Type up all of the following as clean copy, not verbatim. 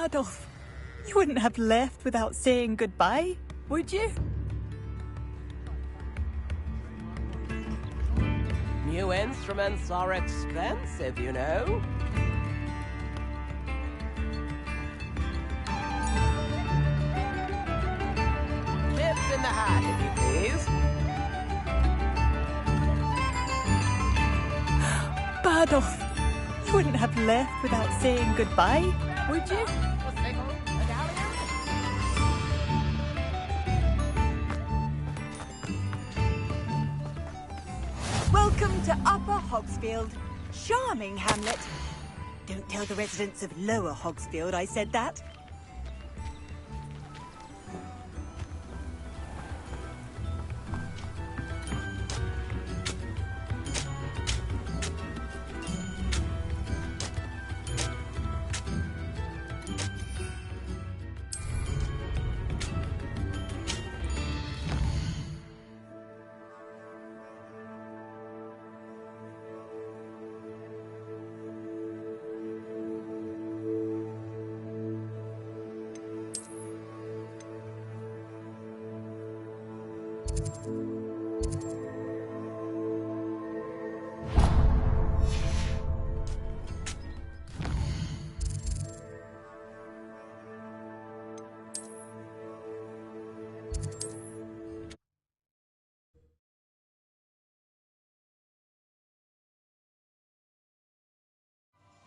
Bardolph, you wouldn't have left without saying goodbye, would you? New instruments are expensive, you know. Tips in the hat, if you please. Bardolph, you wouldn't have left without saying goodbye, would you? Welcome to Upper Hogsfield. Charming hamlet. Don't tell the residents of Lower Hogsfield I said that.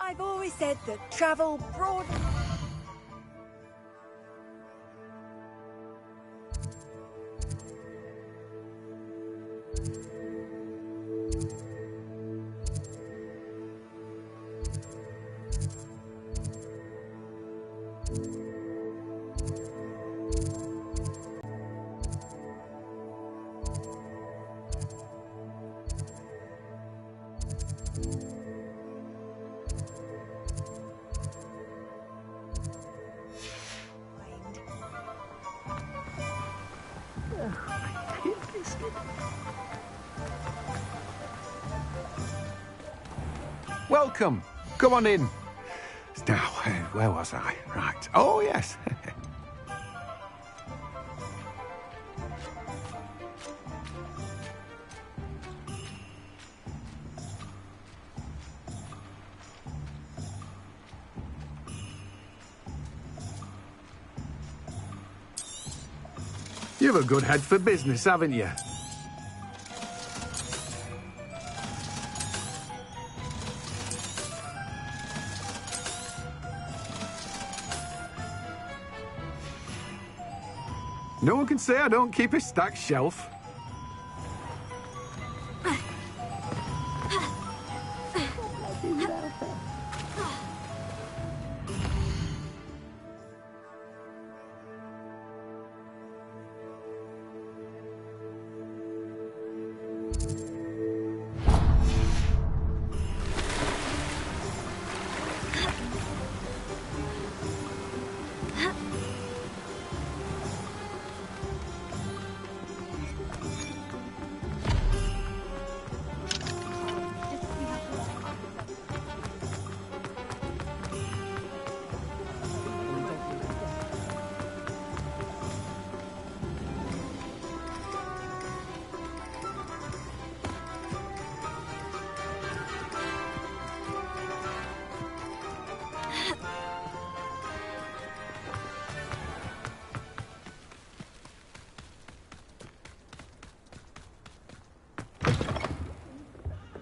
I've always said that travel broad... Welcome. Come on in. Now, where was I? Right. Oh, yes. You've a good head for business, haven't you? No one can say I don't keep a stacked shelf.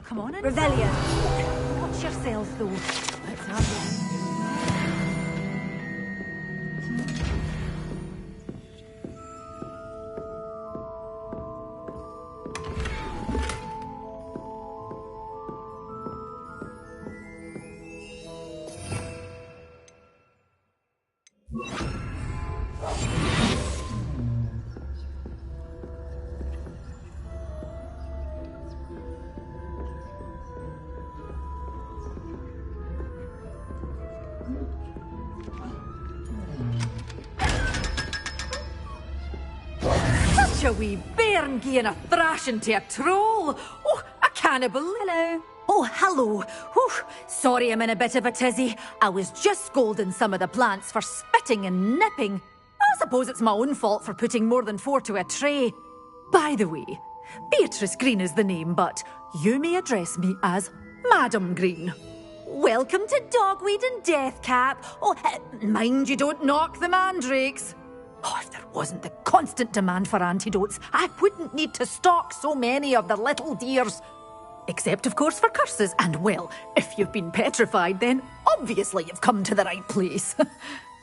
Come on in. Revelio. Watch yourselves, though. Let's have it. Such a wee bairn gieing a thrashing to a troll. Oh, a cannibal. Hello. Oh, hello. Whew. Sorry I'm in a bit of a tizzy. I was just scolding some of the plants for spitting and nipping. I suppose it's my own fault for putting more than 4 to a tray. By the way, Beatrice Green is the name, but you may address me as Madam Green. Welcome to Dogweed and Deathcap. Oh, mind you don't knock the mandrakes. Oh, if there wasn't the constant demand for antidotes, I wouldn't need to stock so many of the little dears. Except, of course, for curses. And, well, if you've been petrified, then obviously you've come to the right place.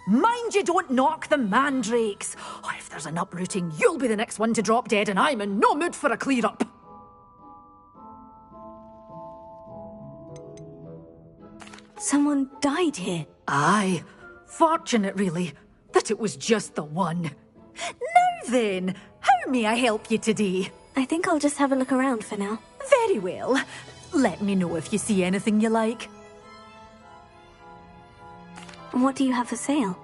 Mind you don't knock the mandrakes. Oh, if there's an uprooting, you'll be the next one to drop dead, and I'm in no mood for a clear-up. Someone died here. Aye. Fortunate, really, that it was just the one. Now then, how may I help you today? I think I'll just have a look around for now. Very well. Let me know if you see anything you like. What do you have for sale?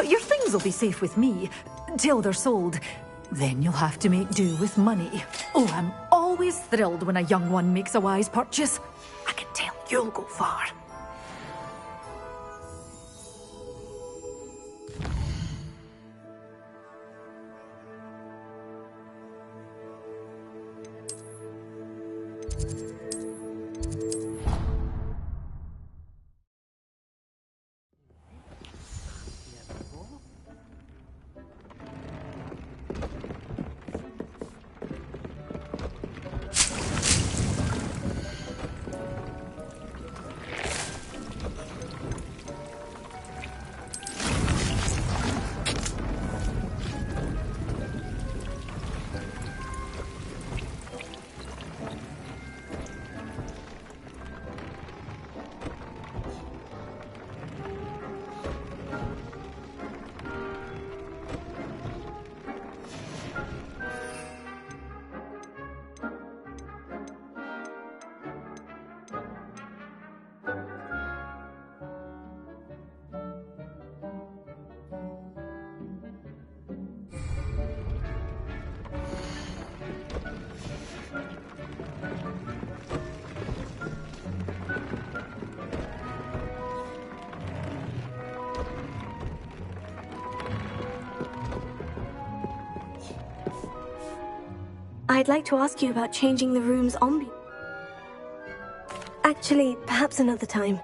Your things will be safe with me, till they're sold. Then you'll have to make do with money. Oh, I'm always thrilled when a young one makes a wise purchase. I can tell you'll go far. I'd like to ask you about changing the room's ambiance. Actually, perhaps another time.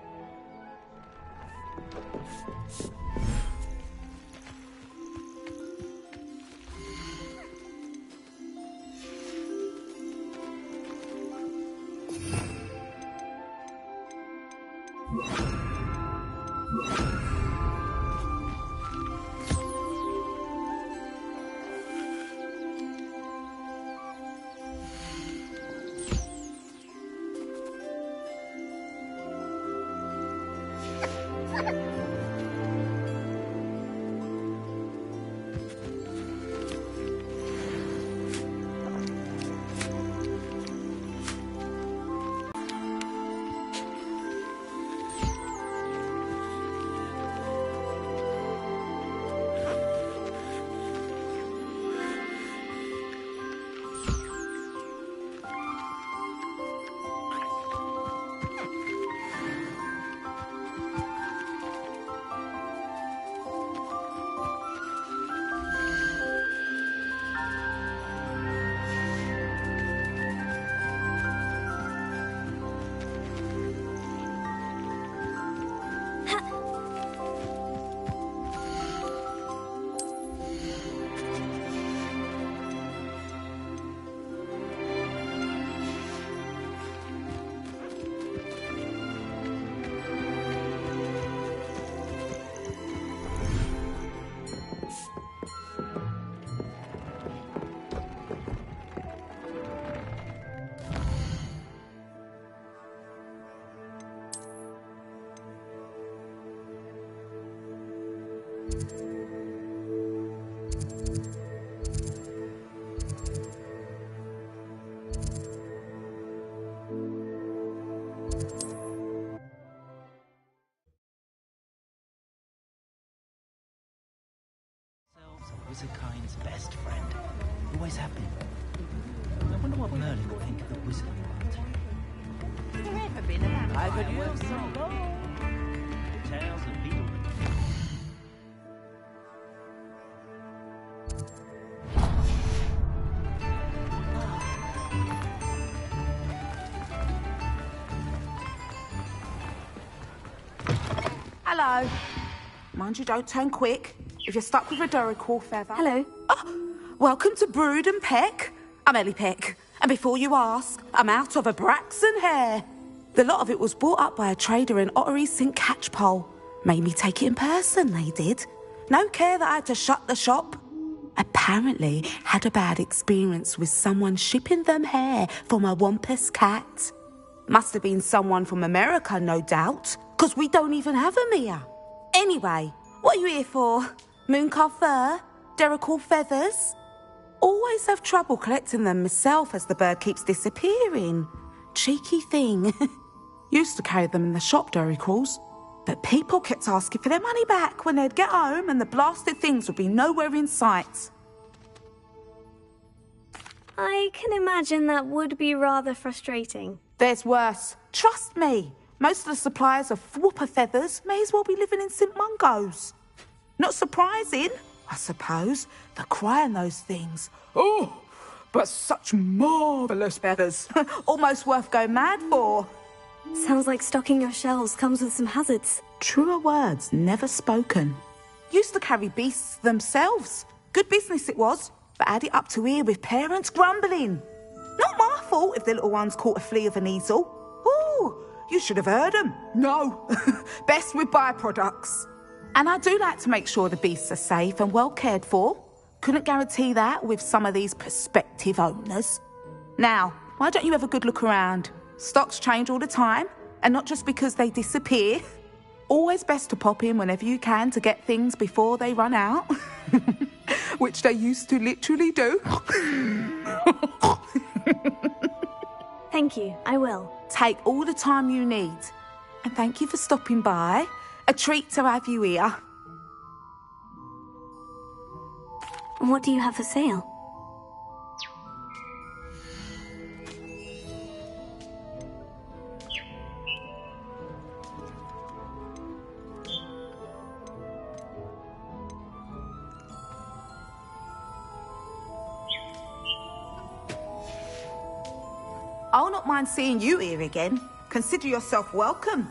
his best friend. Always have been. I wonder what Merlin will think of the wizard part. I could use some Tales of Beetle. Hello. Mind you don't turn quick. If you're stuck with a Duracell feather... Hello. Oh, welcome to Brood and Peck. I'm Ellie Peck. And before you ask, I'm out of a Braxton hair. The lot of it was bought up by a trader in Ottery St. Catchpole. Made me take it in person, they did. No care that I had to shut the shop. Apparently had a bad experience with someone shipping them hair for my Wampus cat. Must have been someone from America, no doubt, because we don't even have them here. Anyway, what are you here for? Mooncalf fur? Duracell feathers? Always have trouble collecting them myself as the bird keeps disappearing. Cheeky thing. Used to carry them in the shop, Duracalls. But people kept asking for their money back when they'd get home and the blasted things would be nowhere in sight. I can imagine that would be rather frustrating. There's worse. Trust me. Most of the suppliers of whooper feathers may as well be living in St. Mungo's. Not surprising, I suppose, the cry in those things. Oh, but such marvellous feathers. Almost worth going mad for. Sounds like stocking your shelves comes with some hazards. Truer words never spoken. Used to carry beasts themselves. Good business it was, but add it up to here with parents grumbling. Not my fault if the little ones caught a flea of an easel. Ooh, you should have heard them. No, best with byproducts. And I do like to make sure the beasts are safe and well cared for. Couldn't guarantee that with some of these prospective owners. Now, why don't you have a good look around? Stocks change all the time, and not just because they disappear. Always best to pop in whenever you can to get things before they run out. Which they used to literally do. Thank you, I will. Take all the time you need. And thank you for stopping by. A treat to have you here. What do you have for sale? I'll not mind seeing you here again. Consider yourself welcome.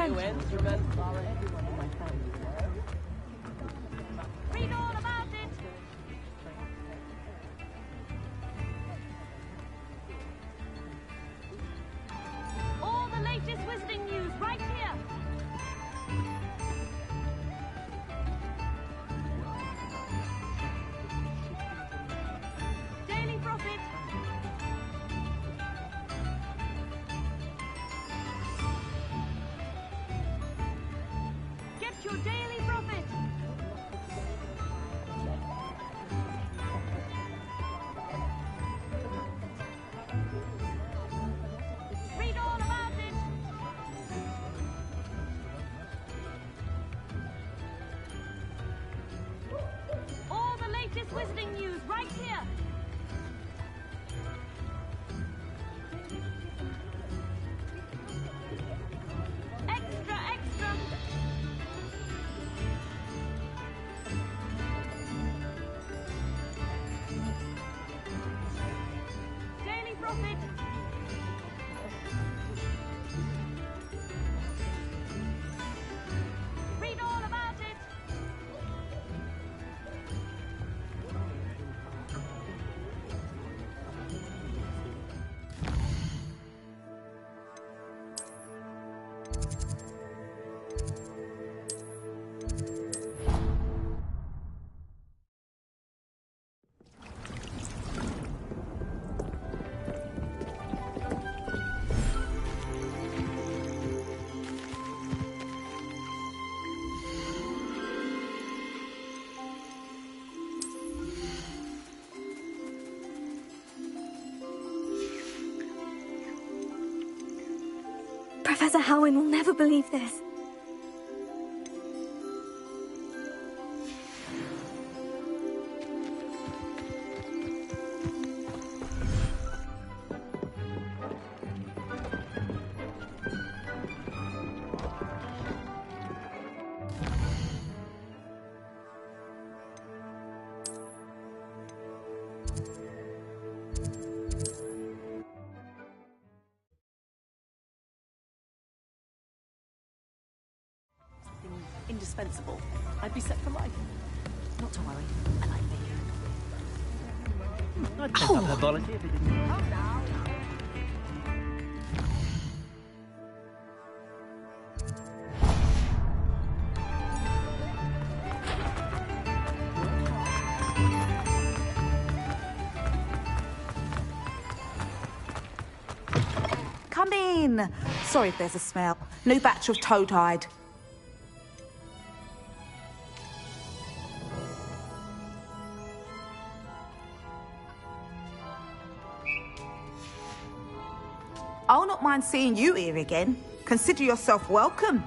New instruments are everyone in my family. Read all about it. All the latest Wizarding news right here. Daily Prophet. Get your Daily Prophet. Read all about it. All the latest Wizarding news right here. Extra, extra. Daily Prophet. Read all about it. Professor Howin will never believe this. Indispensable. I'd be set for life. Not to worry. I like the I'd take up her volunteer if it didn't. Come in. Sorry if there's a smell. New batch of toad-hide. I'll not mind seeing you here again. Consider yourself welcome.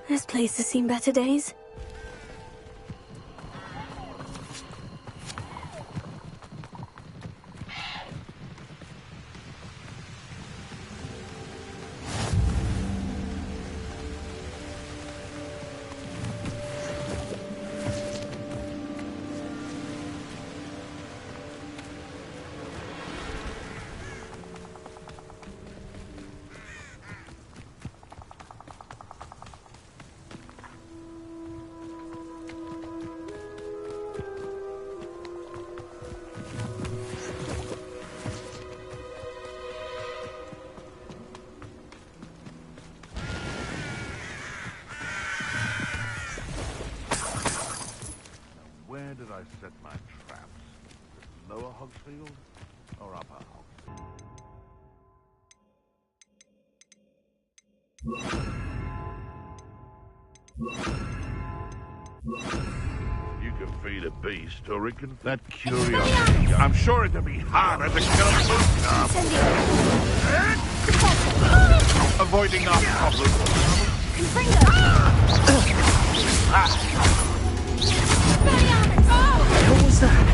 This place has seen better days. Where did I set my traps? Lower Hogsfield or Upper Hogsfield? You can feed a beast, or it can... That curiosity... I'm sure it'll be harder to kill a moose. Avoiding our problems. What was that?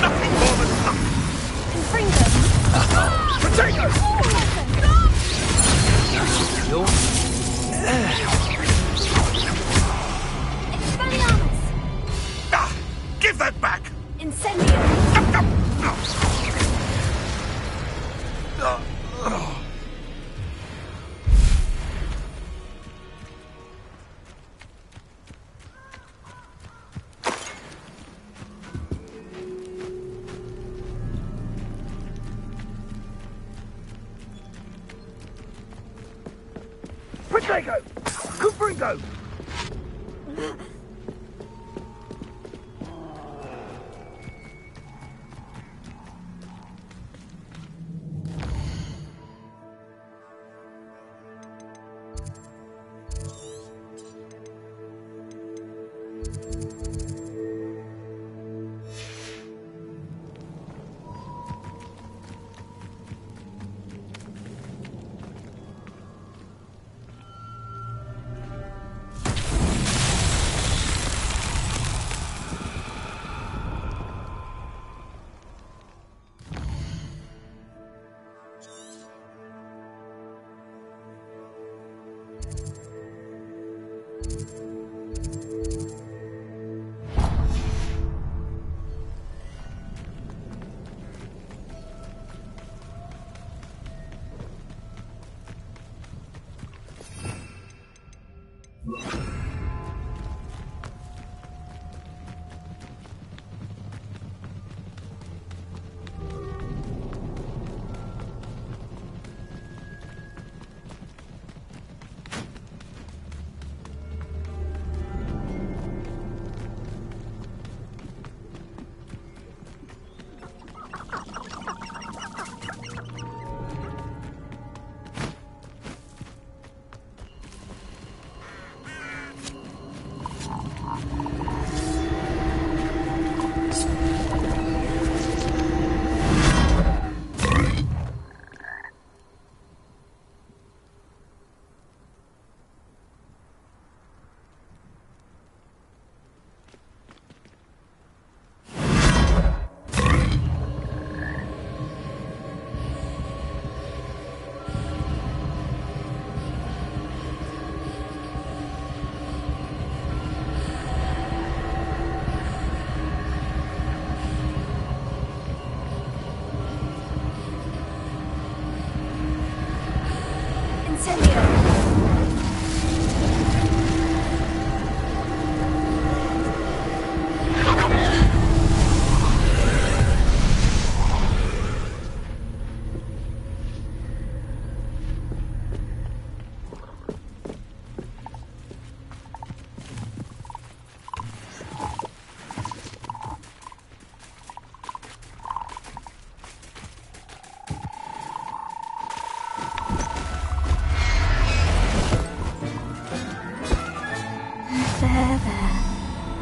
Nothing more than nothing. Potatoes! Give that back! Incendio! Potato! Confringo!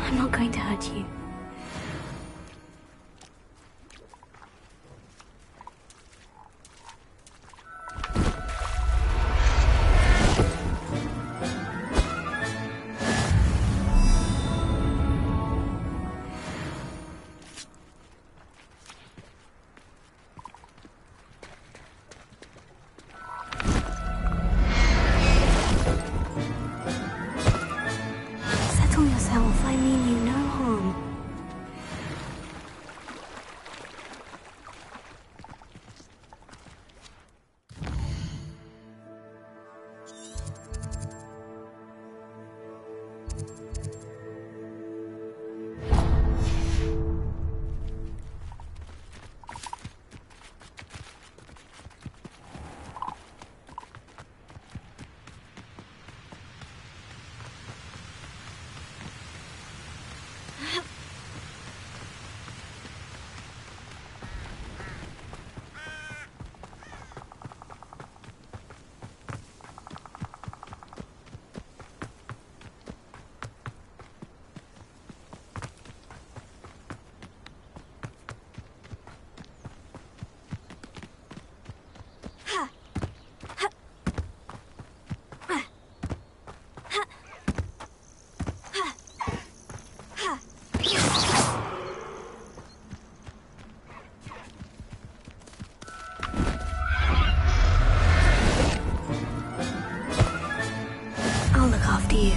I'm not going to hurt you. Settle yourself, I mean you no harm. Hey!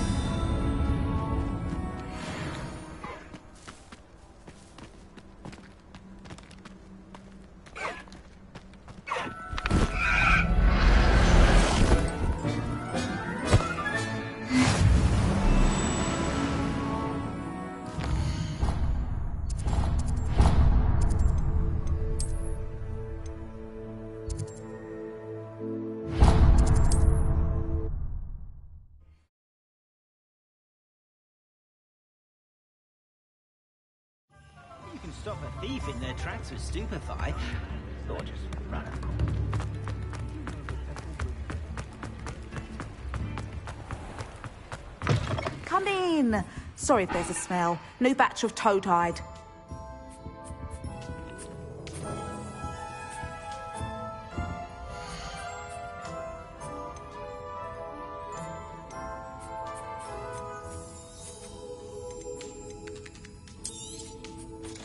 You can stop a thief in their tracks with stupefy, or just run a call. Come in. Sorry if there's a smell. New batch of toad hide.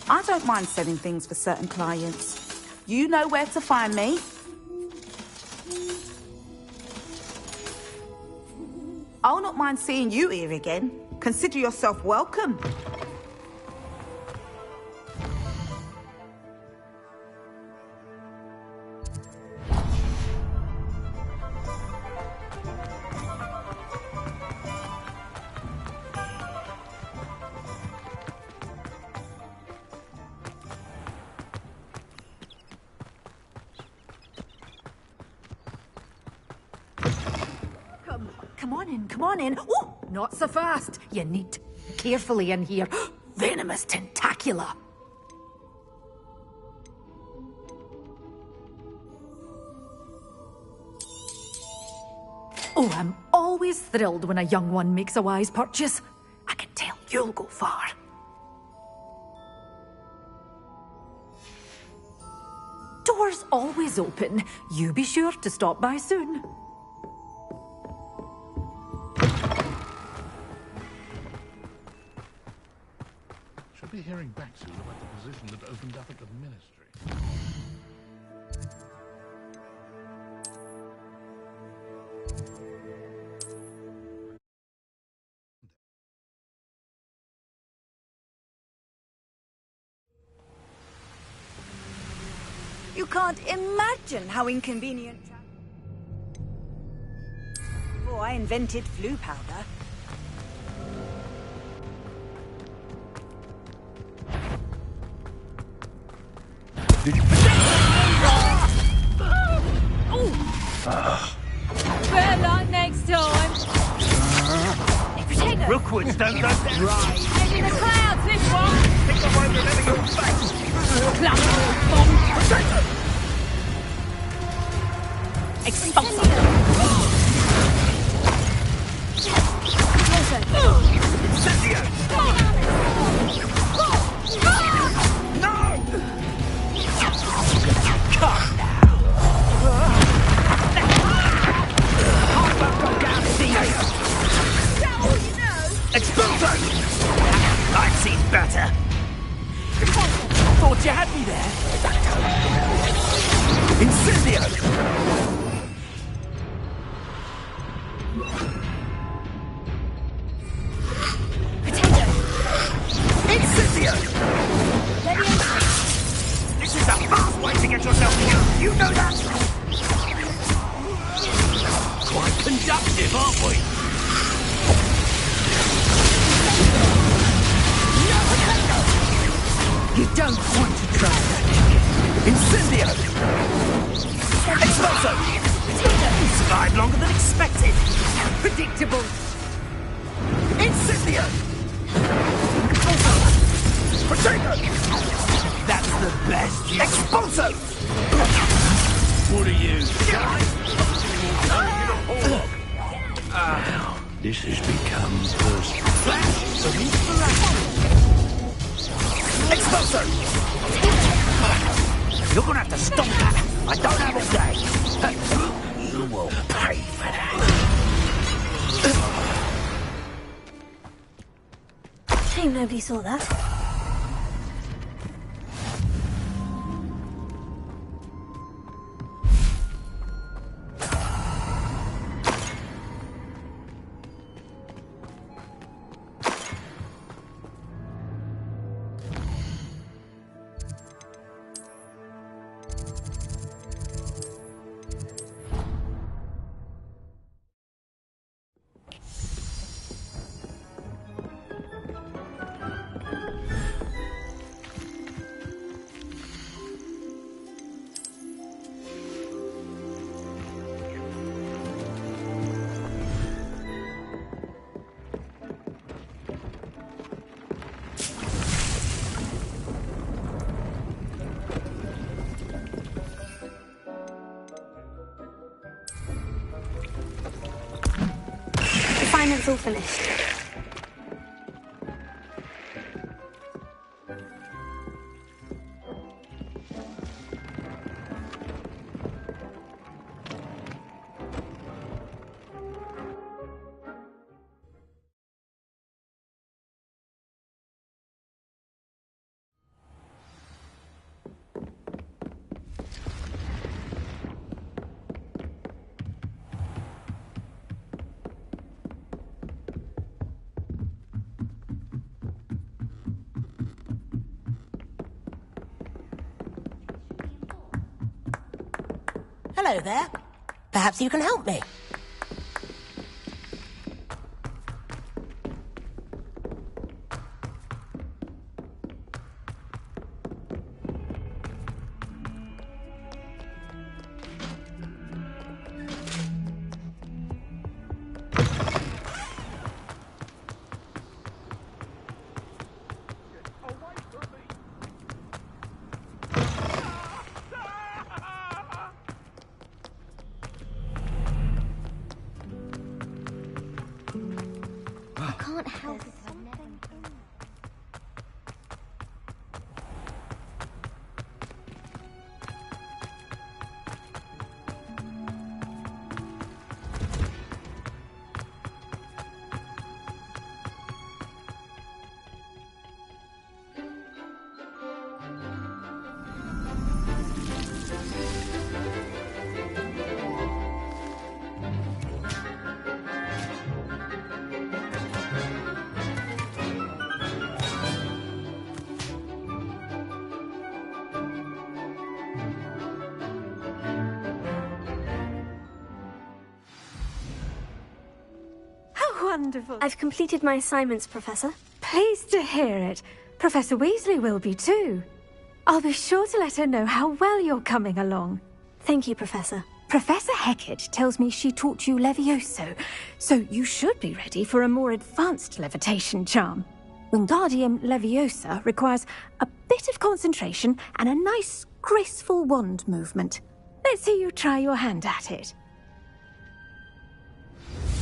I don't mind selling things for certain clients. You know where to find me. I'll not mind seeing you here again. Consider yourself welcome. Come on in. Oh, not so fast. You need to carefully in here. Venomous tentacula. Oh, I'm always thrilled when a young one makes a wise purchase. I can tell you'll go far. Doors always open. You be sure to stop by soon. Should be hearing back soon about the position that opened up at the ministry. You can't imagine how inconvenient. Before I invented flu powder. Better luck next time. Rookwards don't go down. Right. Head in the clouds, this one. Think I won't remember your face. Incendio! No! Come now! I'll go down to see you. Is that all you know? Expulso! I've seen better. Thought you had me there. Incendio! Potato! Incendio! This is the fast way to get yourself killed. You know that? Quite conductive, aren't we? You don't want to try that. Incendio! Expulso! You survived longer than expected. Predictable. Incendio! Potato! That's the best. Expulso! What are you? This has become personal. Flash of inspiration. Expulso! You're gonna have to stop that. I don't have all day. You will pay for that. Shame nobody saw that. assignment's all finished. Hello there. Perhaps you can help me. Can't help it. Wonderful. I've completed my assignments, Professor. Pleased to hear it. Professor Weasley will be too. I'll be sure to let her know how well you're coming along. Thank you, Professor. Professor Hecat tells me she taught you Levioso, so you should be ready for a more advanced levitation charm. Wingardium Leviosa requires a bit of concentration and a nice, graceful wand movement. Let's see you try your hand at it.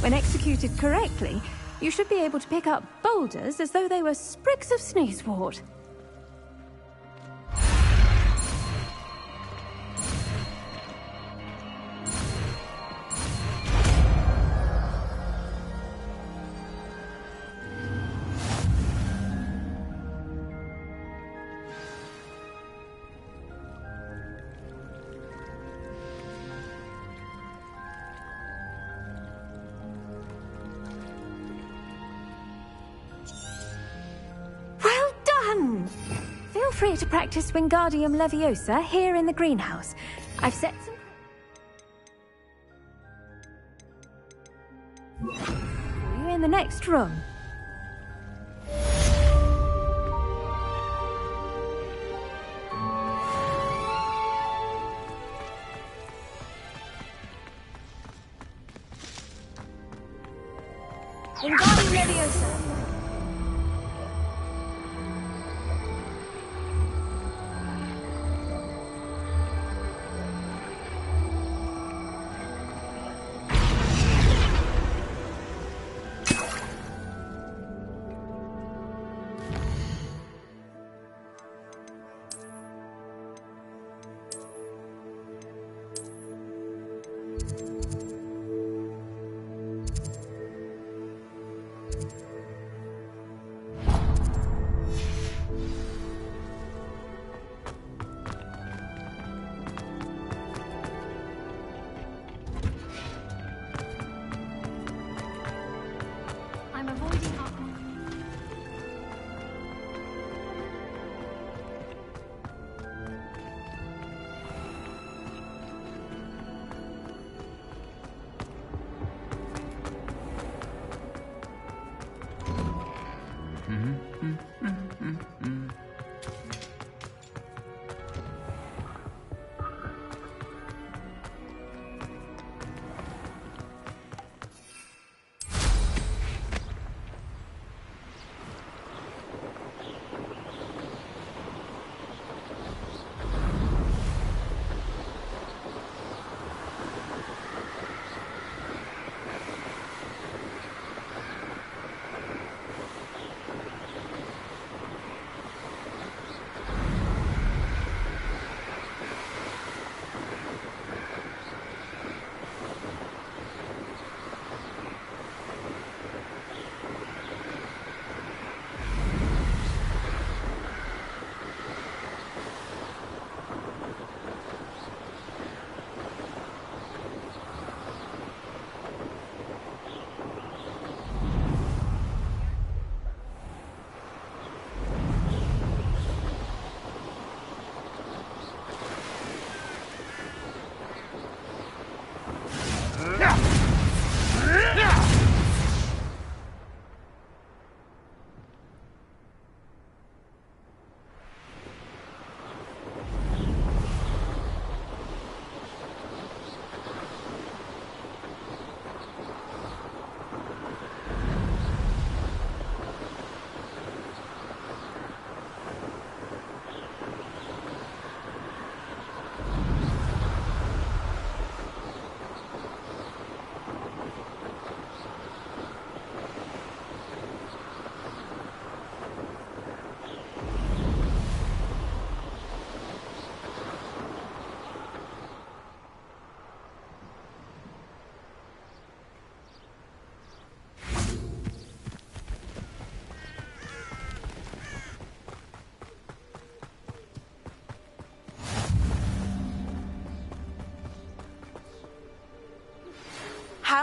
When executed correctly, you should be able to pick up boulders as though they were sprigs of sneezewort. Feel free to practice Wingardium Leviosa here in the greenhouse. I've set some... for you in the next room. Wingardium Leviosa.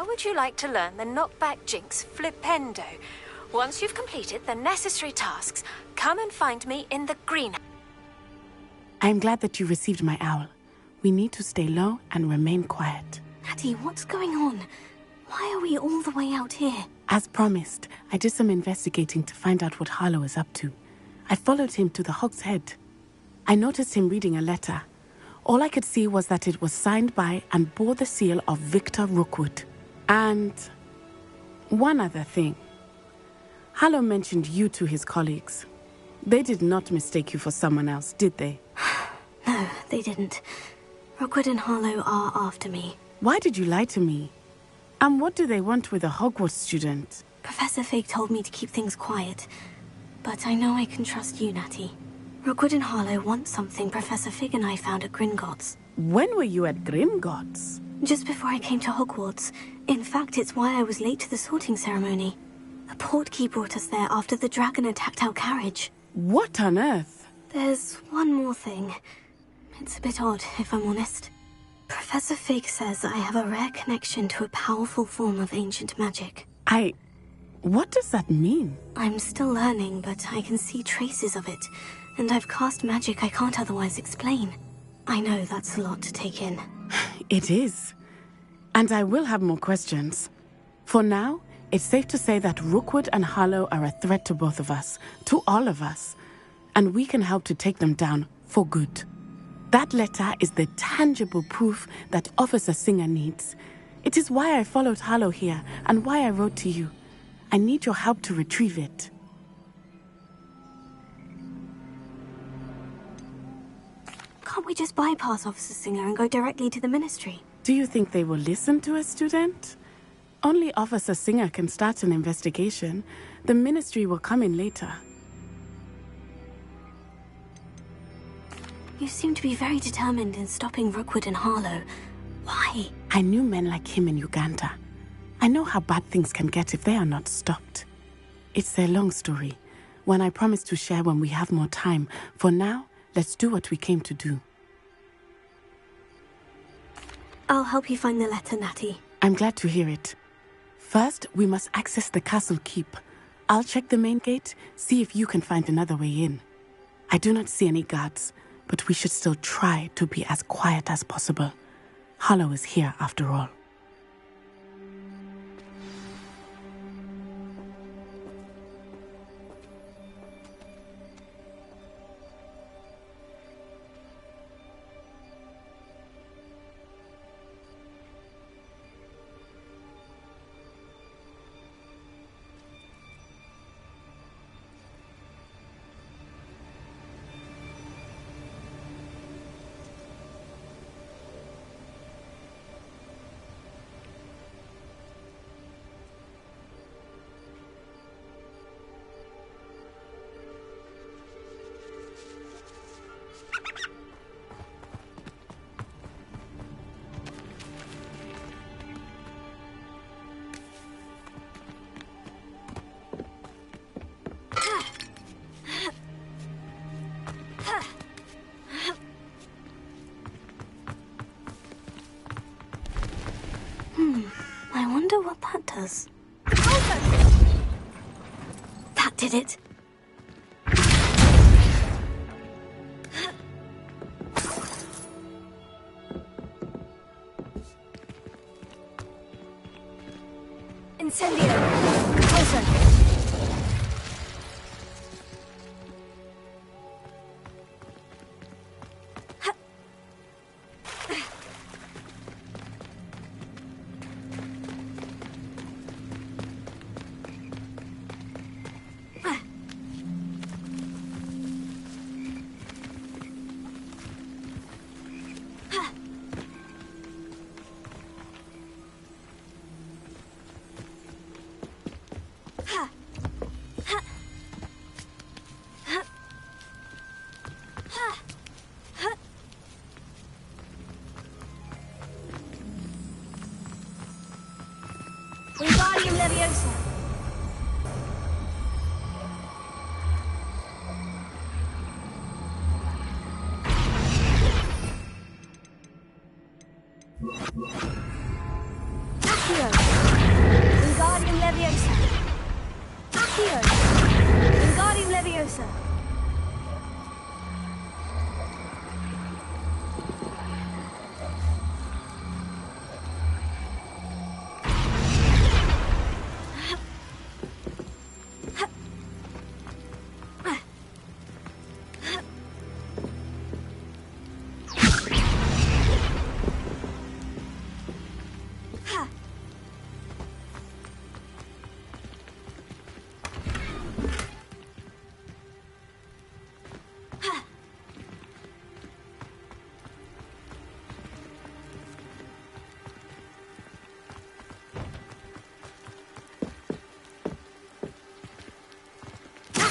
How would you like to learn the knockback jinx flipendo? Once you've completed the necessary tasks, come and find me in the green. I'm glad that you received my owl. We need to stay low and remain quiet. Natty, what's going on? Why are we all the way out here? As promised, I did some investigating to find out what Harlow is up to. I followed him to the Hog's Head. I noticed him reading a letter. All I could see was that it was signed by and bore the seal of Victor Rookwood. And one other thing. Harlow mentioned you to his colleagues. They did not mistake you for someone else, did they? No, they didn't. Rookwood and Harlow are after me. Why did you lie to me? And what do they want with a Hogwarts student? Professor Fig told me to keep things quiet. But I know I can trust you, Natty. Rookwood and Harlow want something Professor Fig and I found at Gringotts. When were you at Gringotts? Just before I came to Hogwarts. In fact, it's why I was late to the sorting ceremony. A portkey brought us there after the dragon attacked our carriage. What on earth? There's one more thing. It's a bit odd, if I'm honest. Professor Fig says I have a rare connection to a powerful form of ancient magic. What does that mean? I'm still learning, but I can see traces of it, and I've cast magic I can't otherwise explain. I know that's a lot to take in. It is. And I will have more questions. For now, it's safe to say that Rookwood and Harlow are a threat to both of us, to all of us, and we can help to take them down for good. That letter is the tangible proof that Officer Singer needs. It is why I followed Harlow here, and why I wrote to you. I need your help to retrieve it. Can't we just bypass Officer Singer and go directly to the Ministry? Do you think they will listen to a student? Only Officer Singer can start an investigation. The Ministry will come in later. You seem to be very determined in stopping Rookwood and Harlow. Why? I knew men like him in Uganda. I know how bad things can get if they are not stopped. It's a long story, one I promise to share when we have more time. For now, let's do what we came to do. I'll help you find the letter, Natty. I'm glad to hear it. First, we must access the castle keep. I'll check the main gate, see if you can find another way in. I do not see any guards, but we should still try to be as quiet as possible. Harlow is here after all. I wonder what that does. That did it. Incendio! Closer! Wingardium Leviosa. Accio. Accio! Wingardium Leviosa!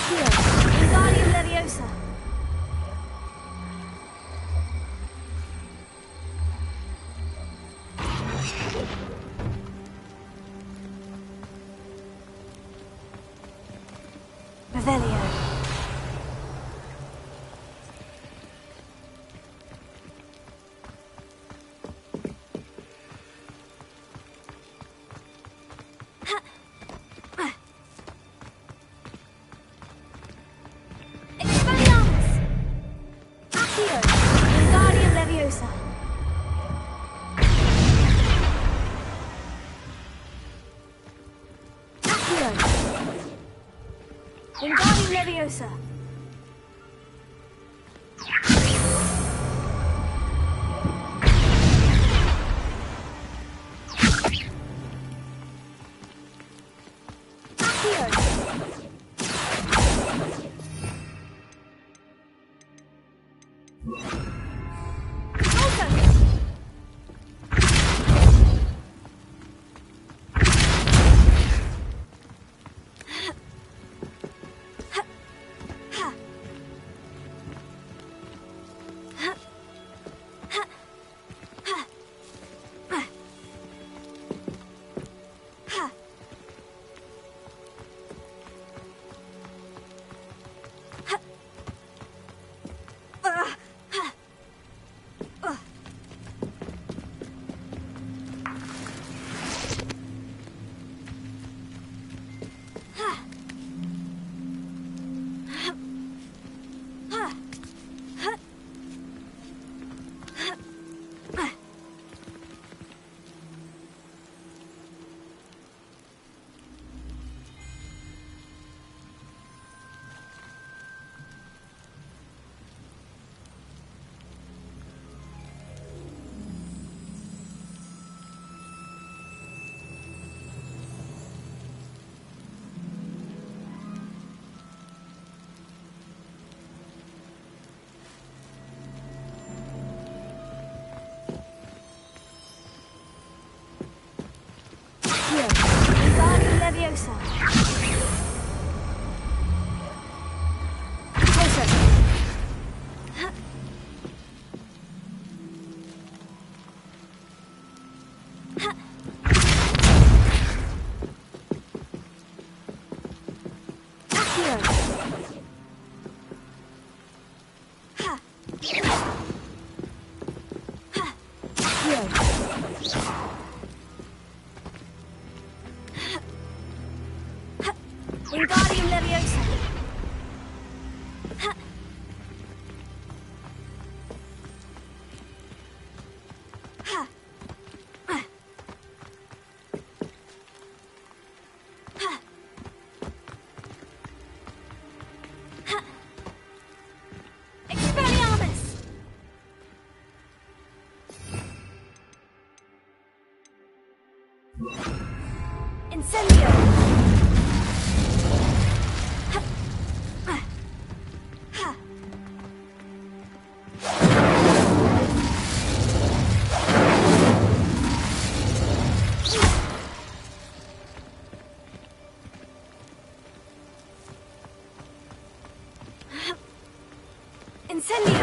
Wingardium Leviosa! Revelio. Wingardium Leviosa! Accio! Wingardium Leviosa! Wingardium Leviosa! Closer! Wingardium Leviosa! Expelliarmus! Incendio! Incendio!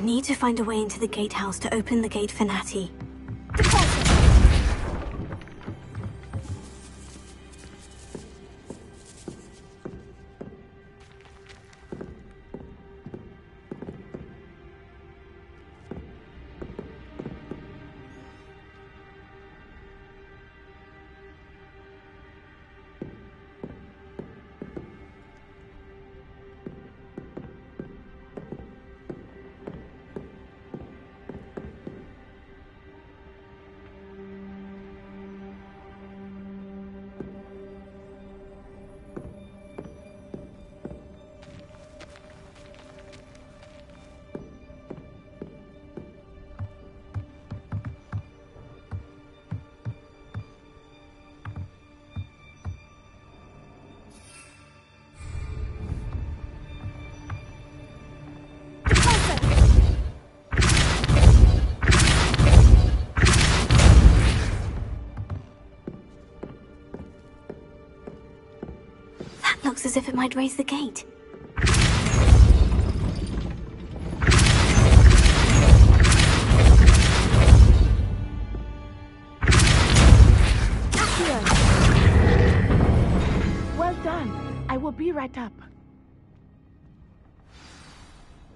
need to find a way into the gatehouse to open the gate for Natty. Looks as if it might raise the gate. Well done. I will be right up.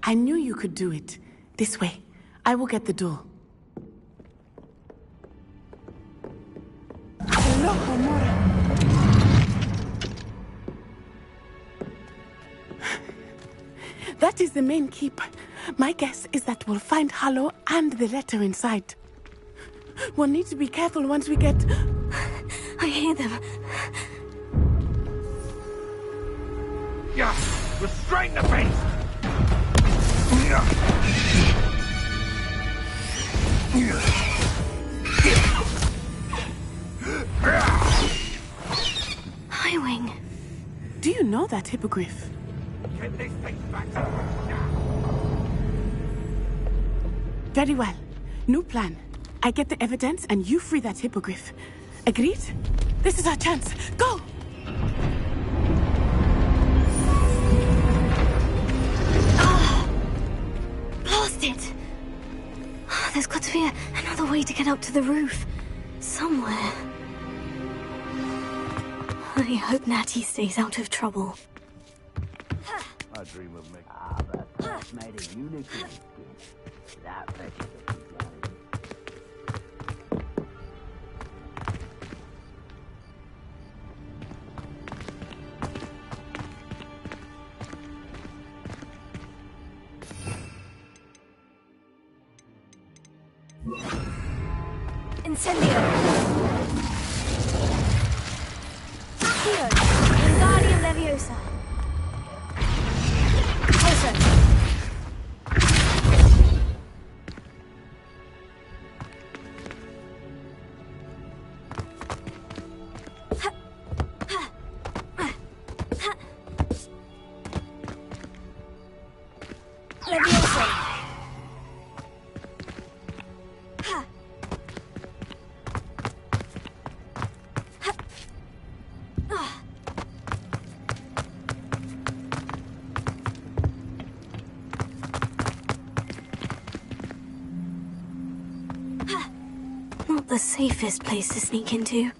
I knew you could do it. This way. I will get the door. Hello, Homura. That is the main keep. My guess is that we'll find Harlow and the letter inside. We'll need to be careful once we get... I hear them. Yeah, restrain the beast! Highwing. Do you know that hippogriff? Get this thing back. Very well. New plan. I get the evidence and you free that hippogriff. Agreed? This is our chance. Go! Blast it! There's got to be another way to get up to the roof. Somewhere. I hope Natty stays out of trouble. I dream of making... That's made a unicorn skin. That makes it Incendio! Accio! Wingardium Leviosa! Also! Not the safest place to sneak into.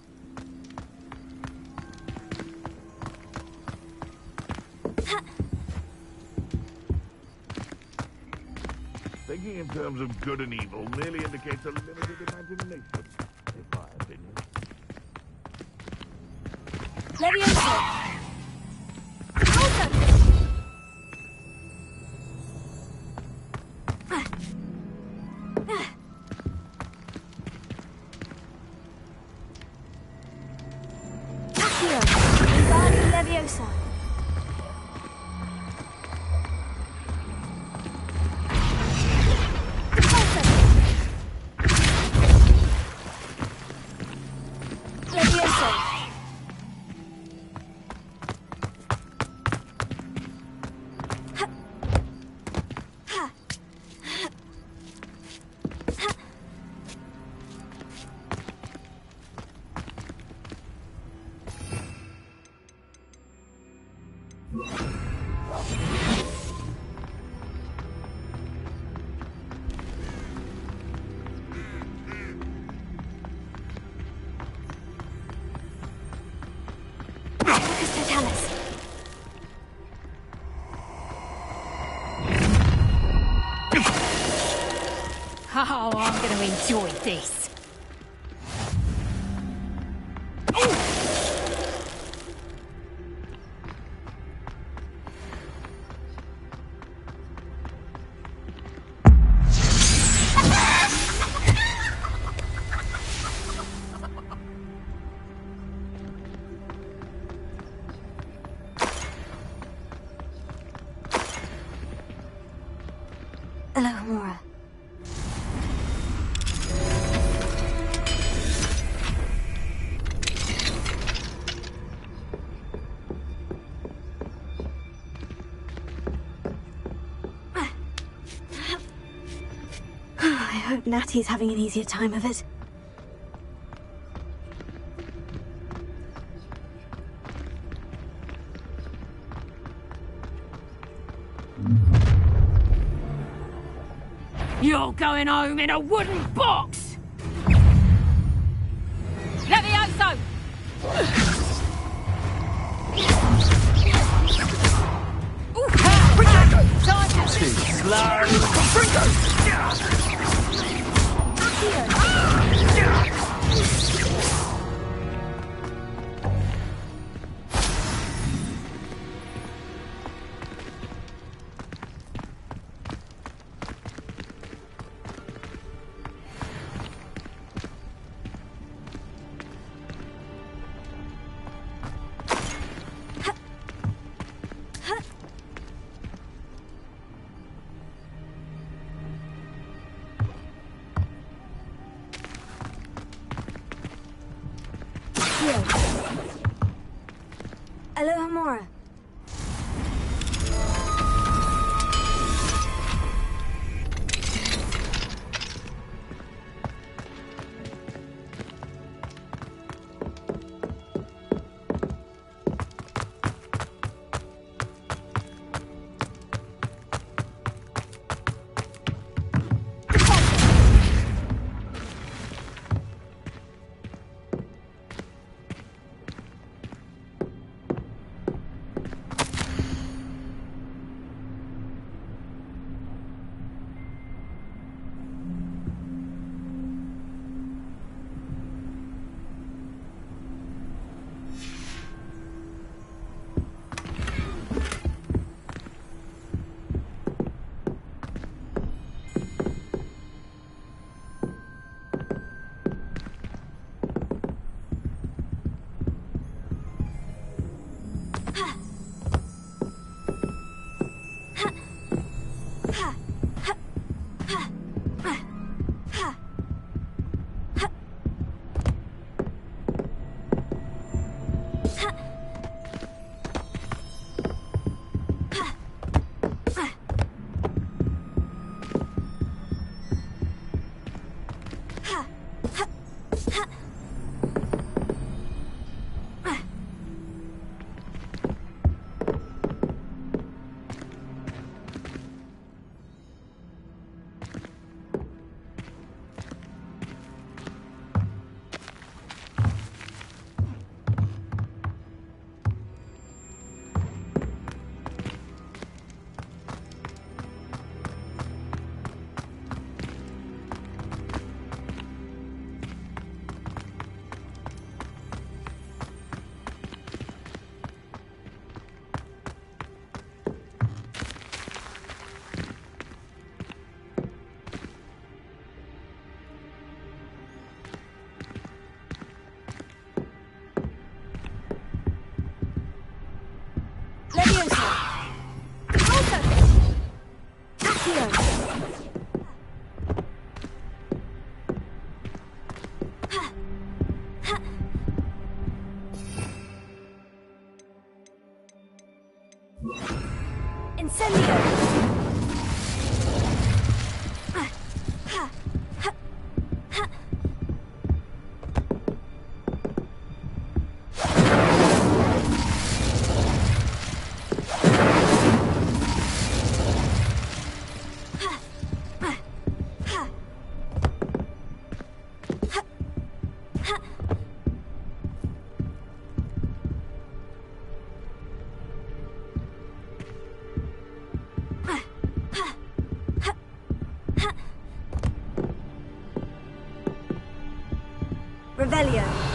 Thinking in terms of good and evil merely indicates a limited imagination, in my opinion. Leviosa! Leviosa. Leviosa. Oh, I'm going to enjoy this. Alohomora. I hope Natty's having an easier time of it. You're going home in a wooden box! Levioso! Too slow. Alohomora. Revelio.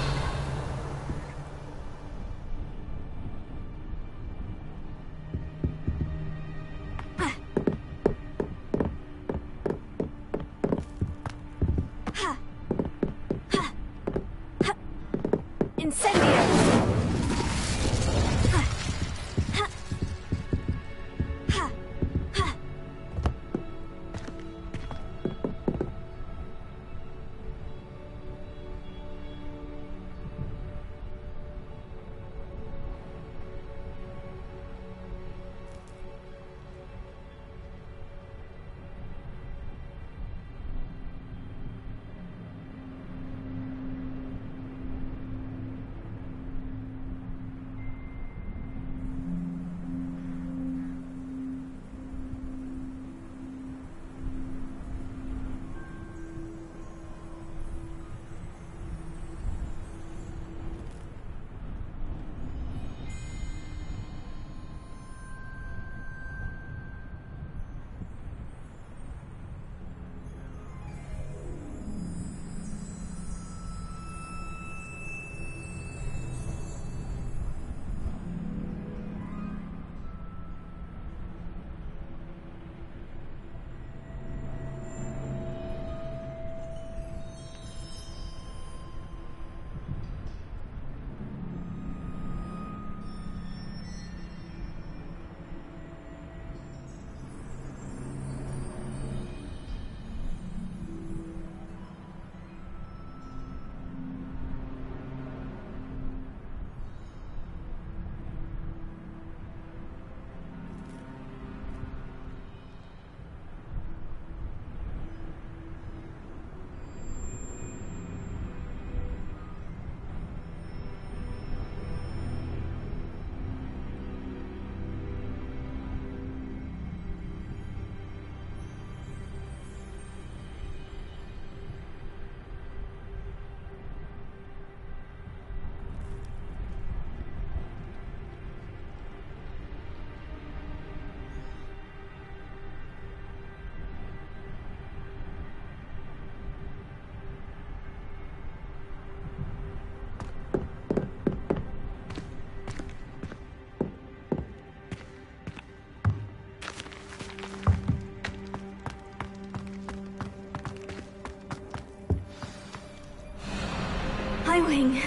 Highwing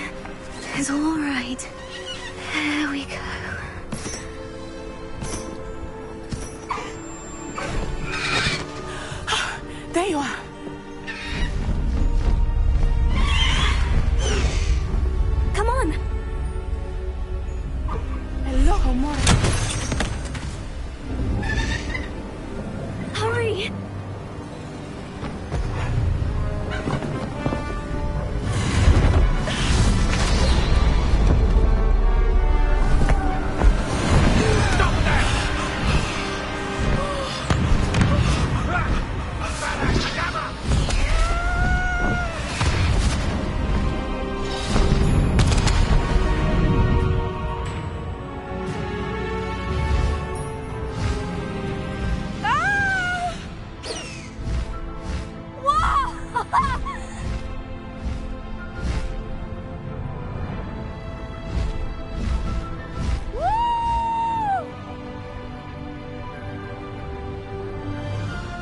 is all right. There we go. There you are. Come on. Hello, amore. Hurry.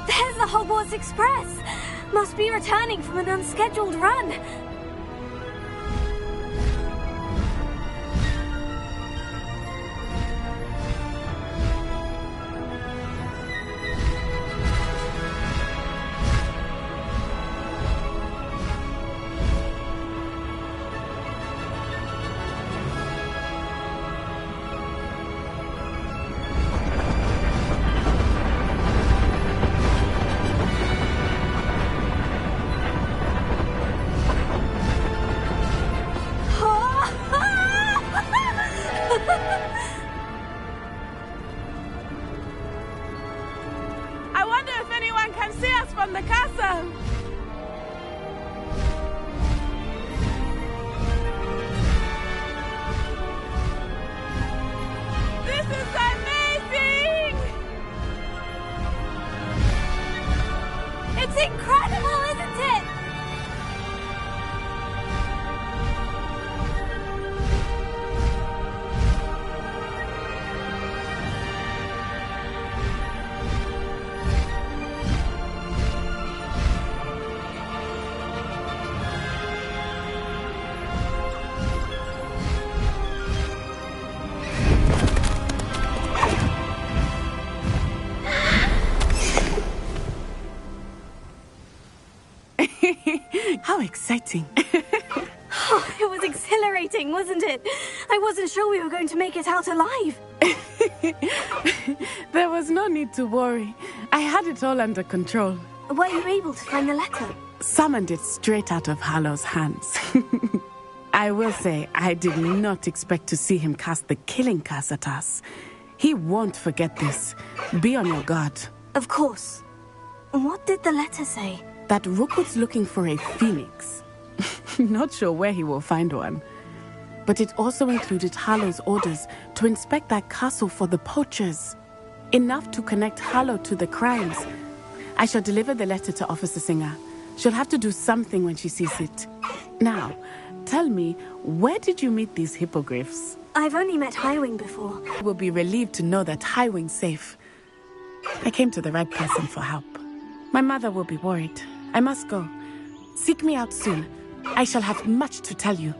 There's the Hogwarts Express! Must be returning from an unscheduled run. I wonder if anyone can see us from the castle. This is amazing! It's incredible, isn't it? How exciting. Oh, it was exhilarating, wasn't it? I wasn't sure we were going to make it out alive. There was no need to worry. I had it all under control. Were you able to find the letter? Summoned it straight out of Hallow's hands. I will say, I did not expect to see him cast the killing curse at us. He won't forget this. Be on your guard. Of course. What did the letter say? That Rookwood's looking for a phoenix. Not sure where he will find one. But it also included Hallow's orders to inspect that castle for the poachers. Enough to connect Hallow to the crimes. I shall deliver the letter to Officer Singer. She'll have to do something when she sees it. Now, tell me, where did you meet these hippogriffs? I've only met Highwing before. You will be relieved to know that Highwing's safe. I came to the right person for help. My mother will be worried. I must go. Seek me out soon. I shall have much to tell you.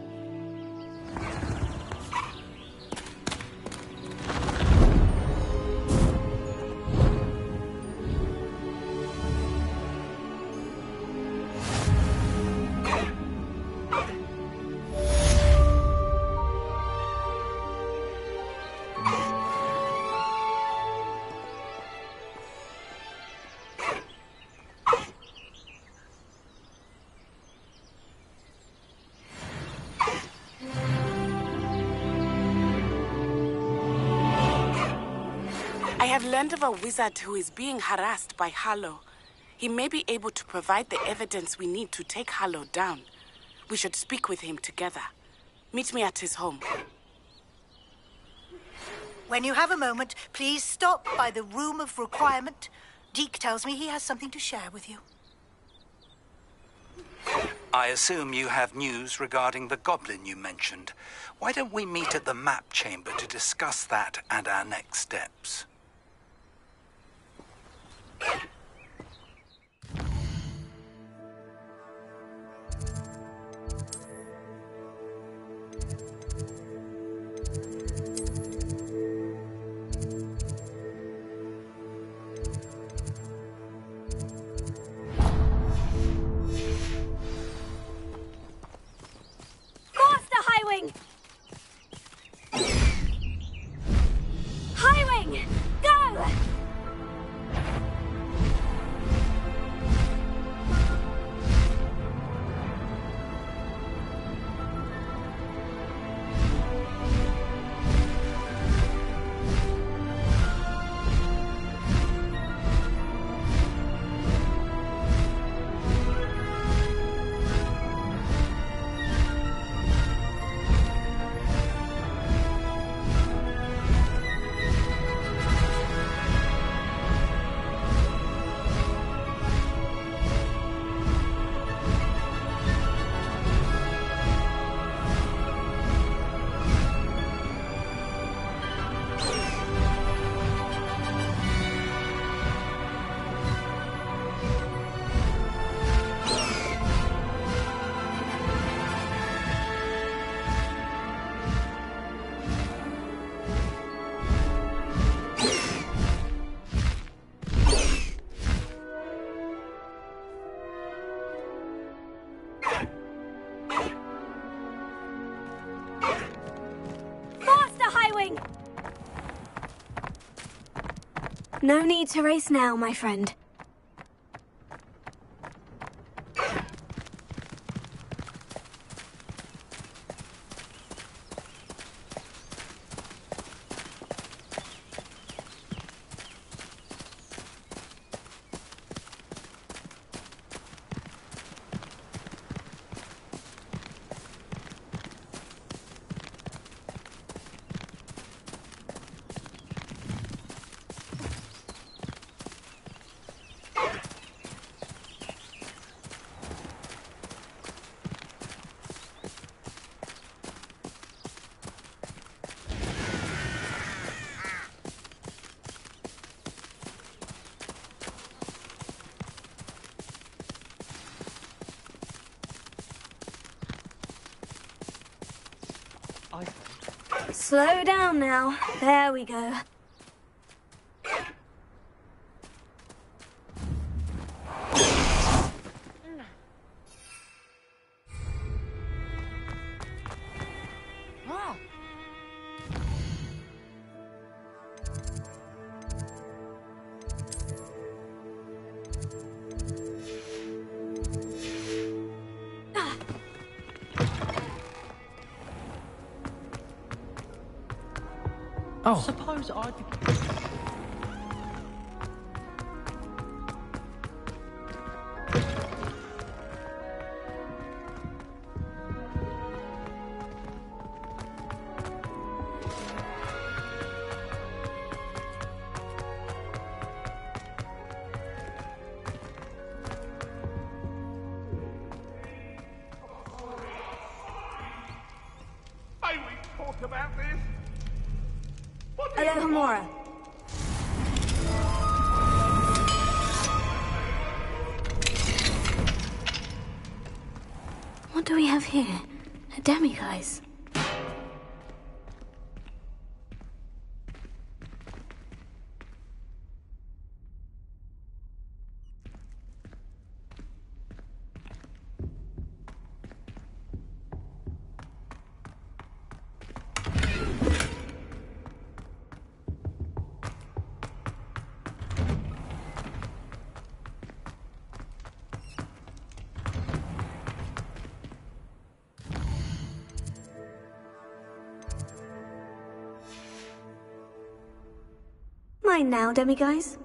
I have learned of a wizard who is being harassed by Hallow. He may be able to provide the evidence we need to take Hallow down. We should speak with him together. Meet me at his home. When you have a moment, please stop by the Room of Requirement. Deke tells me he has something to share with you. I assume you have news regarding the goblin you mentioned. Why don't we meet at the map chamber to discuss that and our next steps? Highwing! Highwing! Go! No need to race now, my friend. Slow down now. There we go. Oh. Suppose I'd be... May we talk about this? Hello, Hamura. What do we have here? A demiguise. Mine now, demiguise.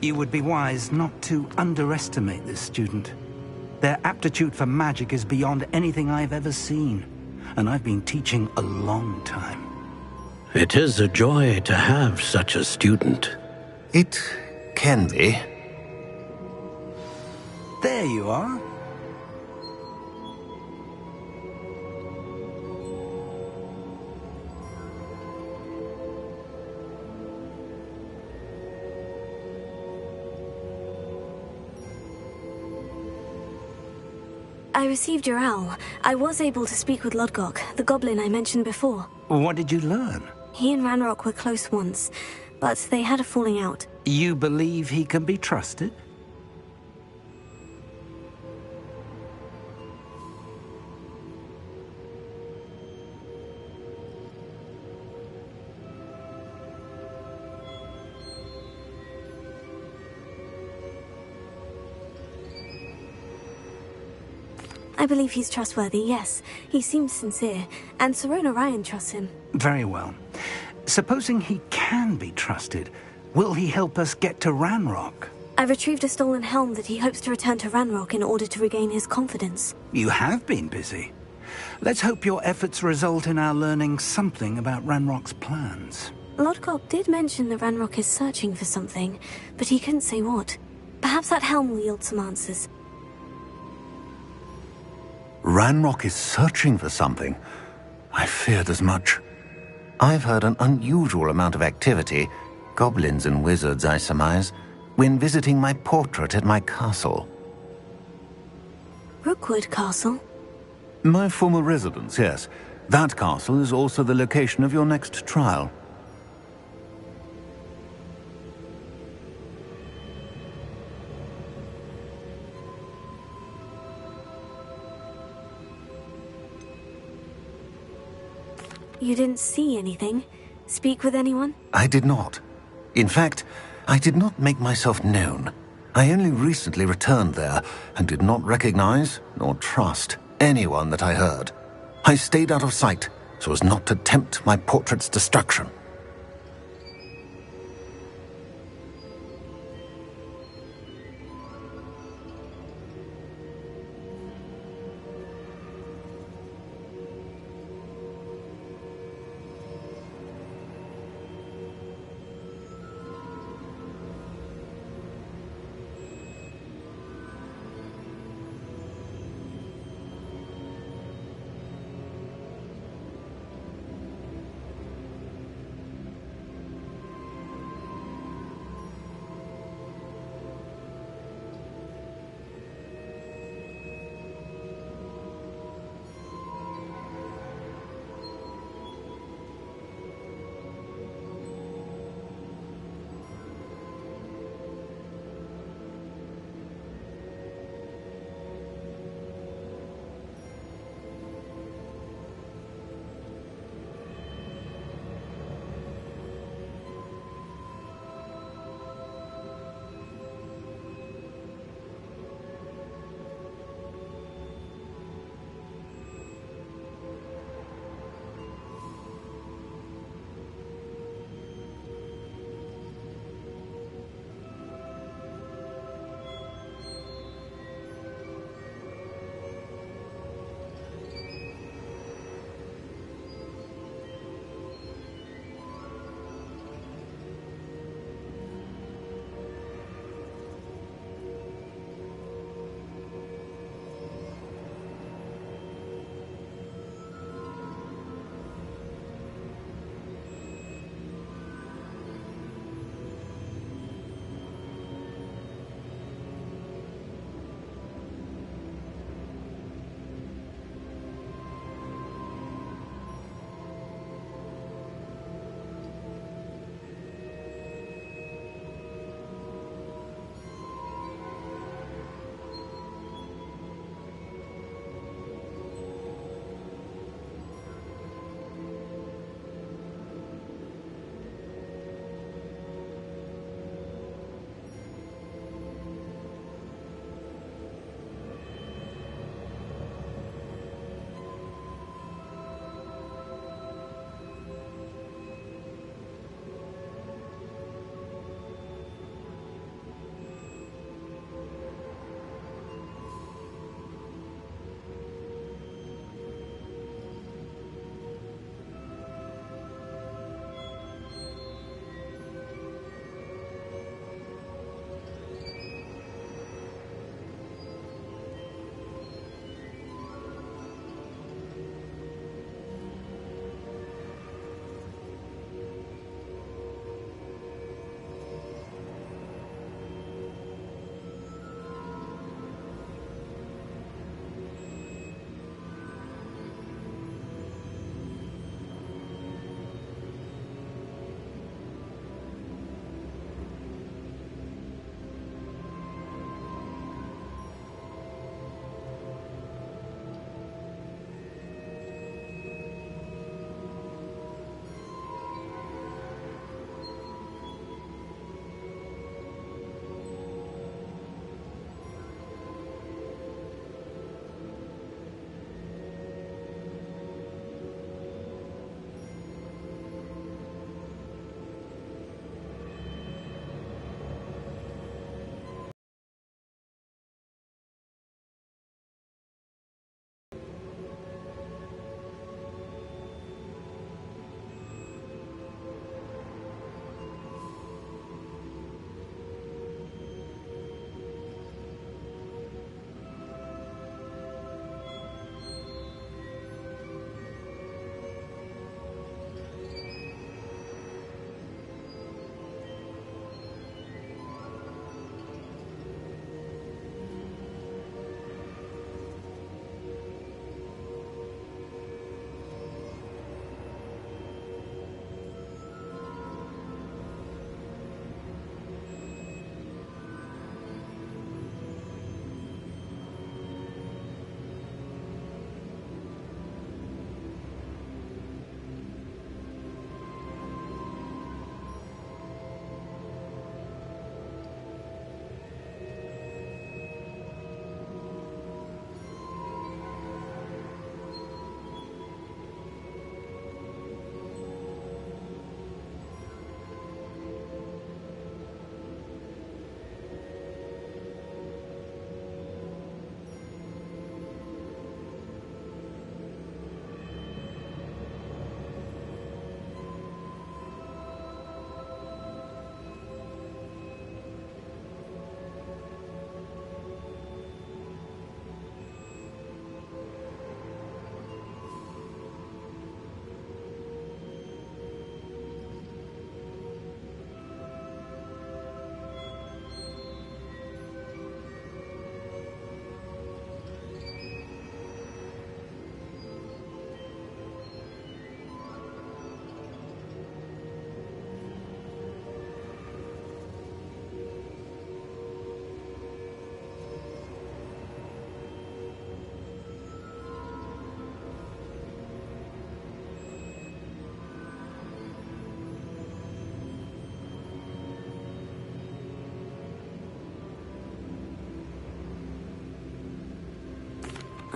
You would be wise not to underestimate this student. Their aptitude for magic is beyond anything I've ever seen, and I've been teaching a long time. It is a joy to have such a student. It can be. There you are. I received your owl. I was able to speak with Lodgok, the goblin I mentioned before. What did you learn? He and Ranrock were close once, but they had a falling out. You believe he can be trusted? I believe he's trustworthy, yes. He seems sincere, and Sirona Ryan trusts him. Very well. Supposing he can be trusted, will he help us get to Ranrock? I retrieved a stolen helm that he hopes to return to Ranrock in order to regain his confidence. You have been busy. Let's hope your efforts result in our learning something about Ranrock's plans. Lodgok did mention that Ranrock is searching for something, but he couldn't say what. Perhaps that helm will yield some answers. Ranrock is searching for something. I feared as much. I've heard an unusual amount of activity, goblins and wizards, I surmise, when visiting my portrait at my castle. Rookwood Castle? My former residence, yes. That castle is also the location of your next trial. You didn't see anything? Speak with anyone? I did not. In fact, I did not make myself known. I only recently returned there and did not recognize nor trust anyone that I heard. I stayed out of sight so as not to tempt my portrait's destruction.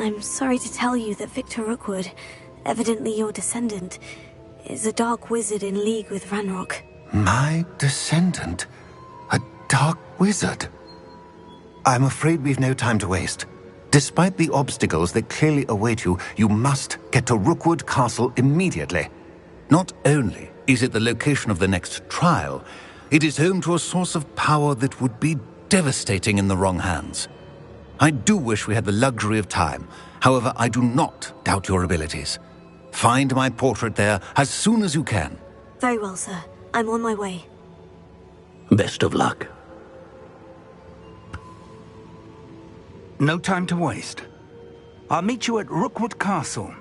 I'm sorry to tell you that Victor Rookwood, evidently your descendant, is a dark wizard in league with Ranrock. My descendant? A dark wizard? I'm afraid we've no time to waste. Despite the obstacles that clearly await you, you must get to Rookwood Castle immediately. Not only is it the location of the next trial, it is home to a source of power that would be devastating in the wrong hands. I do wish we had the luxury of time. However, I do not doubt your abilities. Find my portrait there as soon as you can. Very well, sir. I'm on my way. Best of luck. No time to waste. I'll meet you at Rookwood Castle.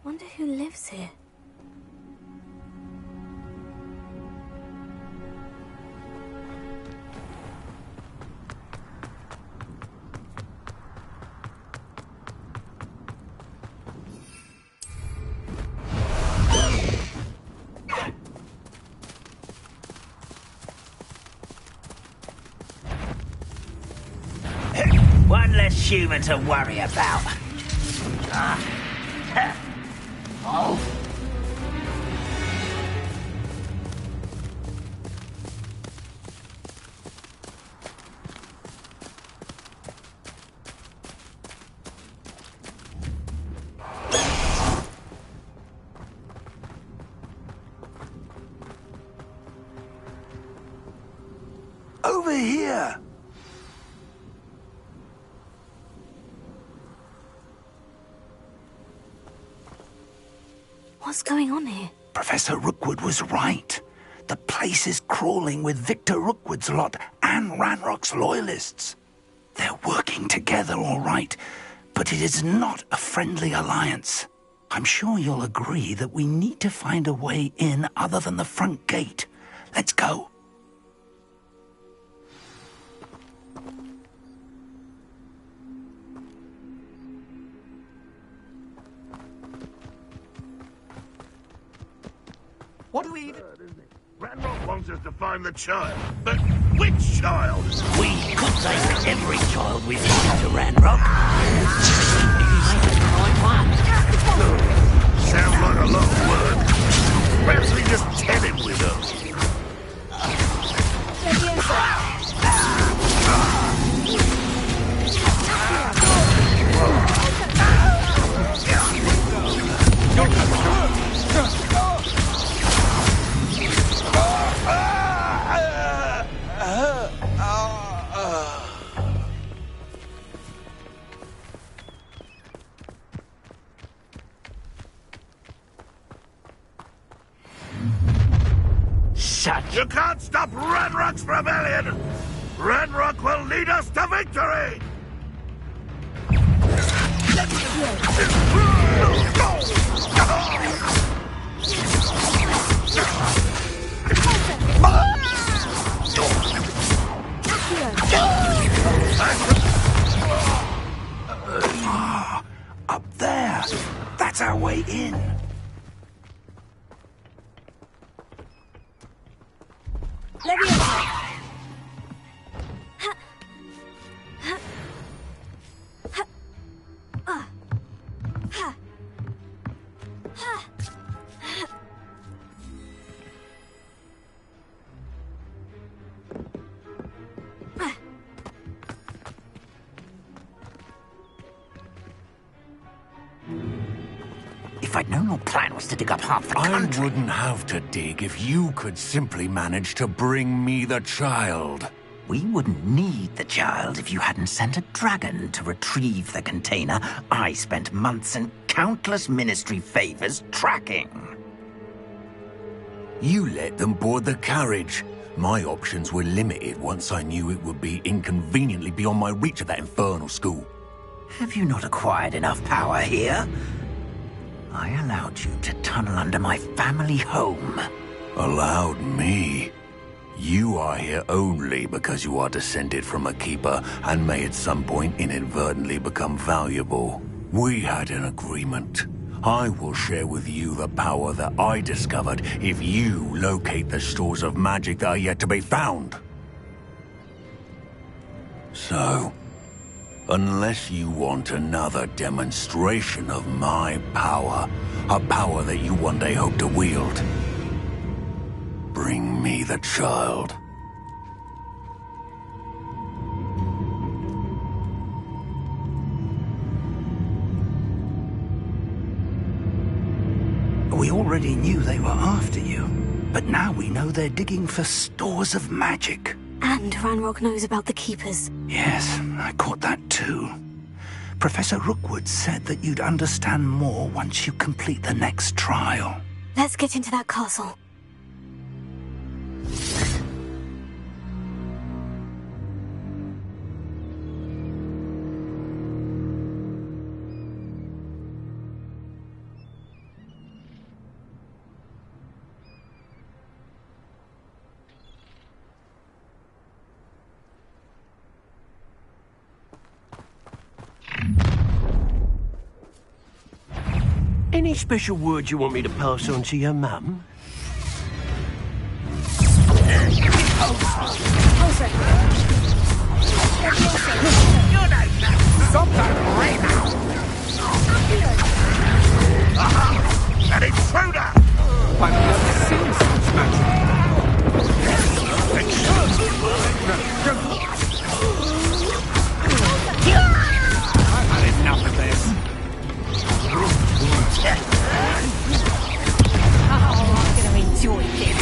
Wonder who lives here. One less human to worry about. Oh. Over here! What's going on here? Professor Rookwood was right. The place is crawling with Victor Rookwood's lot and Ranrock's loyalists. They're working together, all right, but it is not a friendly alliance. I'm sure you'll agree that we need to find a way in other than the front gate. Let's go. What do we... Ranrock wants us to find the child. But which child? We could take every child with us to Ranrock. Sounds like a lot of work. Perhaps we just tell him with us. You can't stop Ranrock's rebellion! Ranrock will lead us to victory! in. If I'd known your plan was to dig up half the country... I wouldn't have to dig if you could simply manage to bring me the child. We wouldn't need the child if you hadn't sent a dragon to retrieve the container I spent months and countless ministry favors tracking. You let them board the carriage. My options were limited once I knew it would be inconveniently beyond my reach at that infernal school. Have you not acquired enough power here? I allowed you to tunnel under my family home. Allowed me? You are here only because you are descended from a keeper and may at some point inadvertently become valuable. We had an agreement. I will share with you the power that I discovered if you locate the stores of magic that are yet to be found. So, unless you want another demonstration of my power, a power that you one day hope to wield, bring me the child. We already knew they were after you, but now we know they're digging for stores of magic. And Ranrock knows about the Keepers. Yes, I caught that too. Professor Rookwood said that you'd understand more once you complete the next trial. Let's get into that castle. Any special words you want me to pass on to your mum? Stop that right now! Aha! An intruder! I've never seen such magic. I've had enough of this. Oh, I'm gonna enjoy this.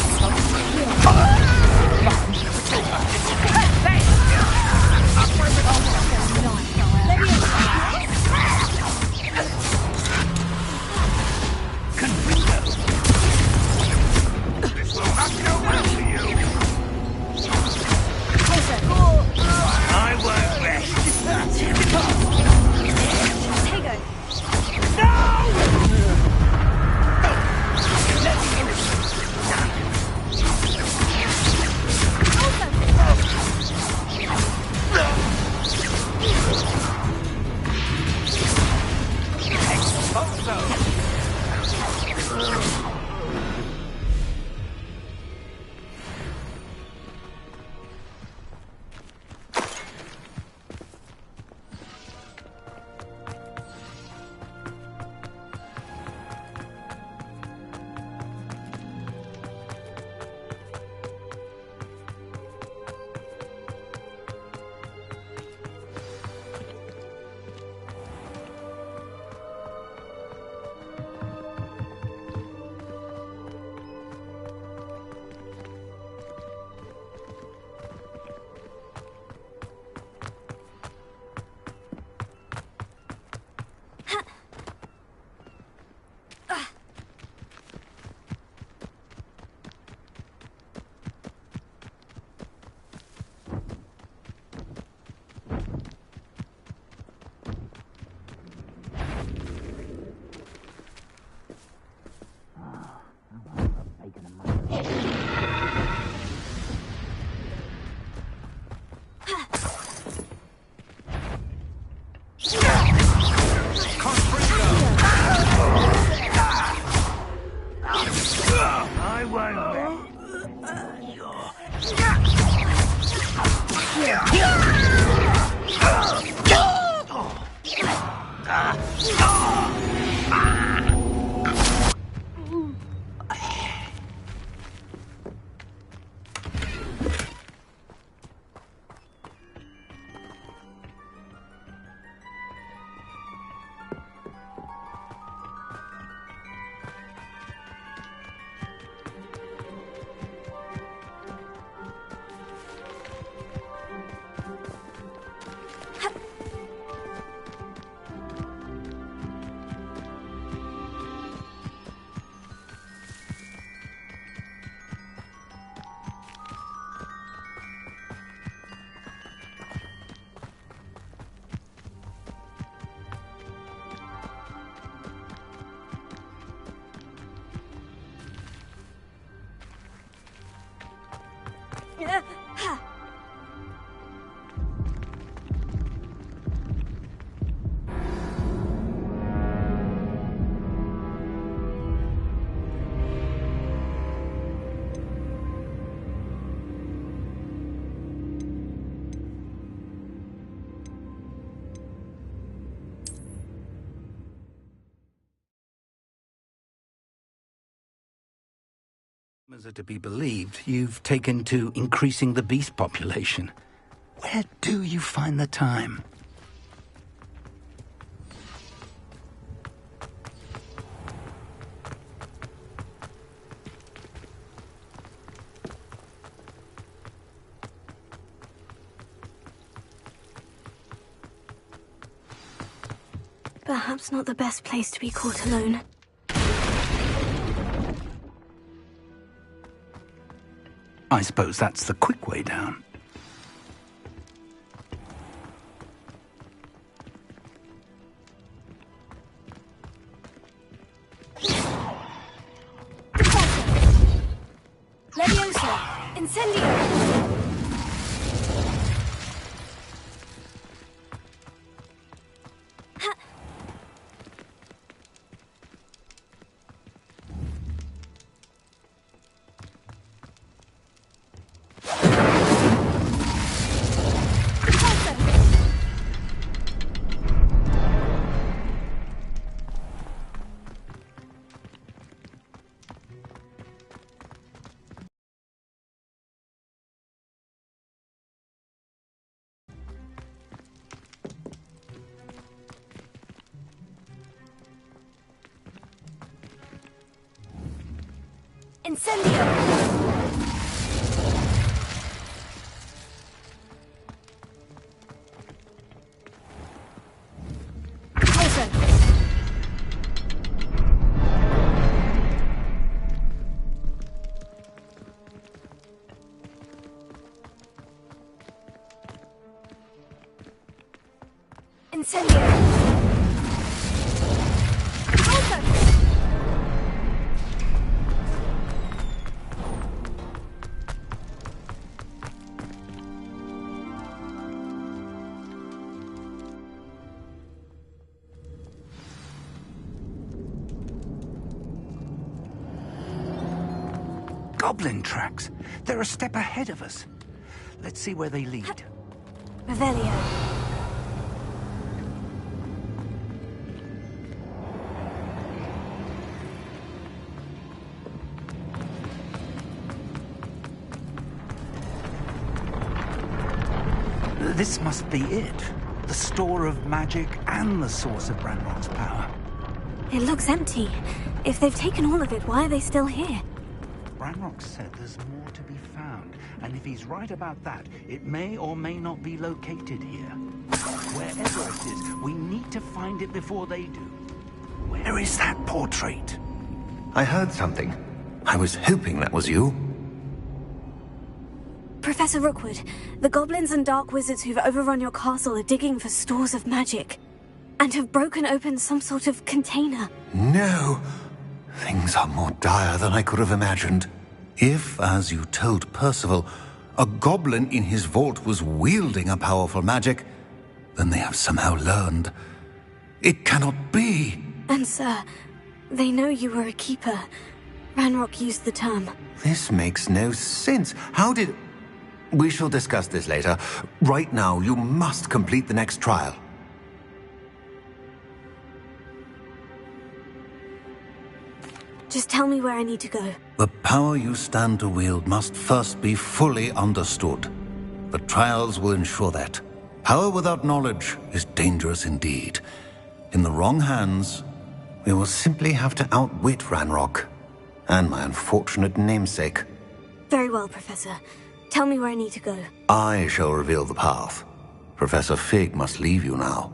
As are to be believed, you've taken to increasing the beast population. Where do you find the time? Perhaps not the best place to be caught alone. I suppose that's the quick way down. Leviosa! Incendio! Incendio! Goblin tracks. They're a step ahead of us. Let's see where they lead. Revelio. This must be it. The store of magic and the source of Ranrock's power. It looks empty. If they've taken all of it, why are they still here? Ranrock said there's more to be found, and if he's right about that, it may or may not be located here. Wherever it is, we need to find it before they do. Where is that portrait? I heard something. I was hoping that was you. Professor Rookwood, the goblins and dark wizards who've overrun your castle are digging for stores of magic, and have broken open some sort of container. No! Things are more dire than I could have imagined. If, as you told Percival, a goblin in his vault was wielding a powerful magic, then they have somehow learned. It cannot be! And sir, they know you were a keeper. Ranrock used the term. This makes no sense. How did... We shall discuss this later. Right now, you must complete the next trial. Just tell me where I need to go. The power you stand to wield must first be fully understood. The trials will ensure that. Power without knowledge is dangerous indeed. In the wrong hands, we will simply have to outwit Ranrock and my unfortunate namesake. Very well, Professor. Tell me where I need to go. I shall reveal the path. Professor Fig must leave you now.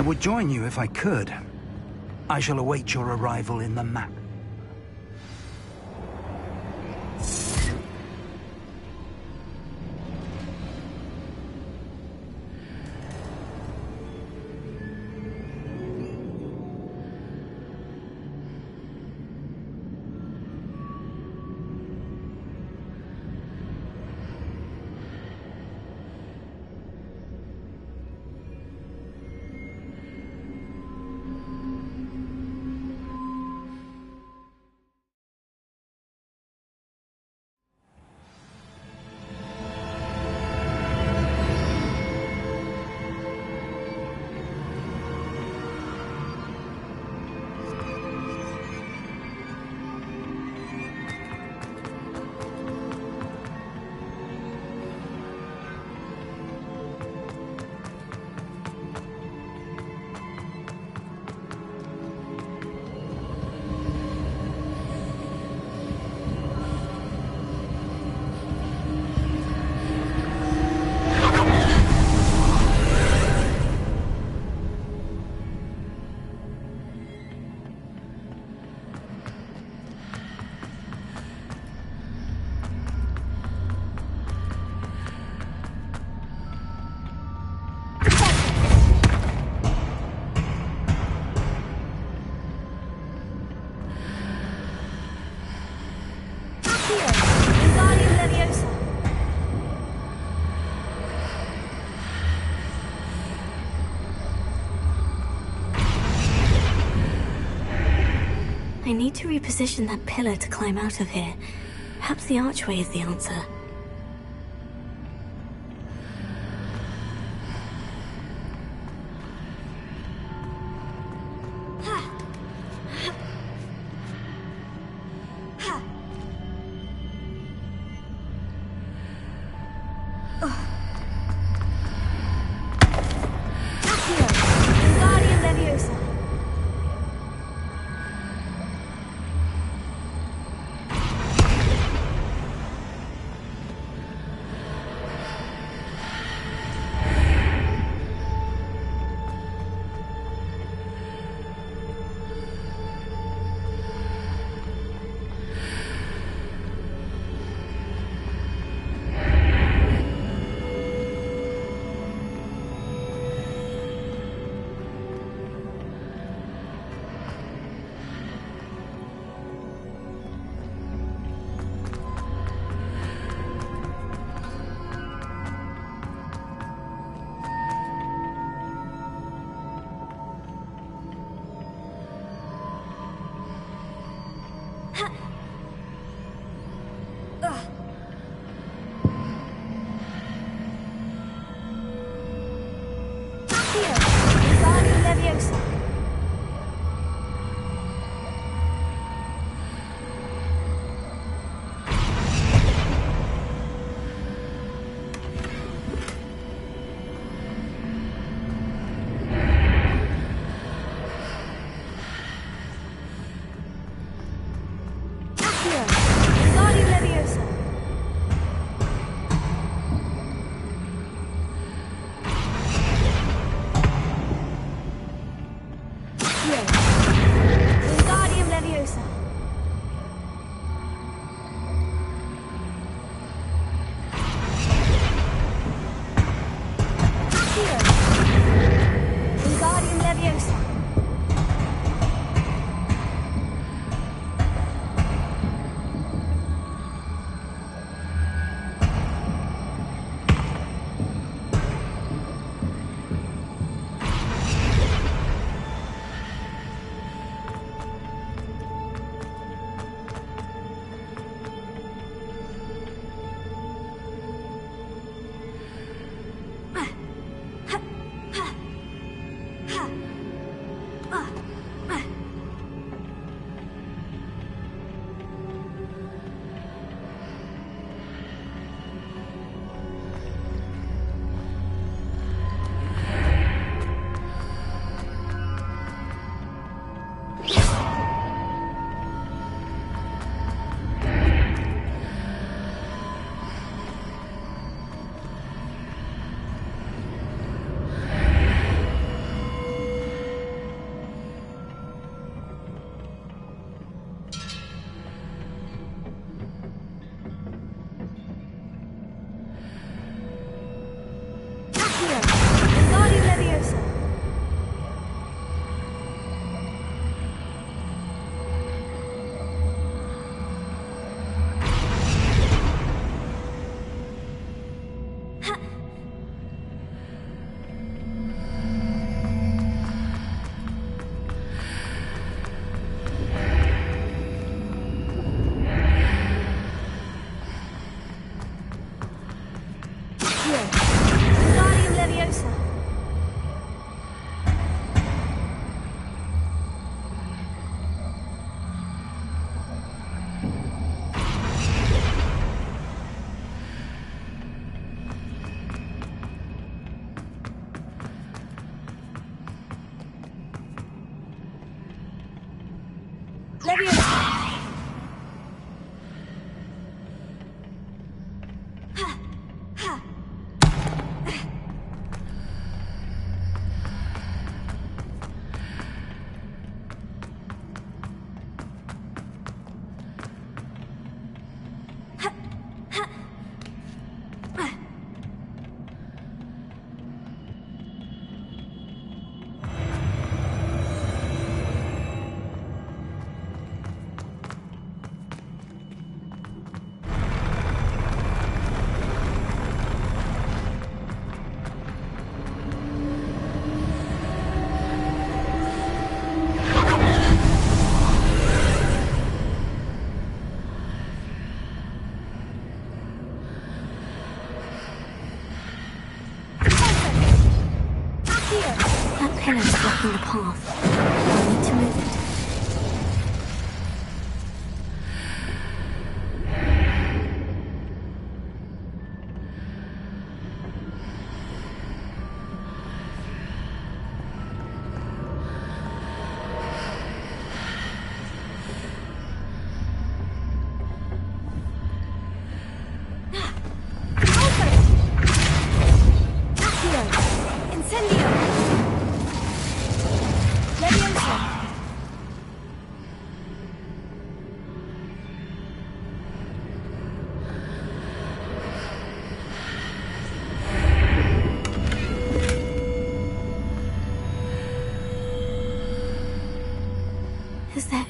would join you if I could. I shall await your arrival in the map. I need to reposition that pillar to climb out of here. Perhaps the archway is the answer.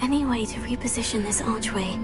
any way to reposition this archway?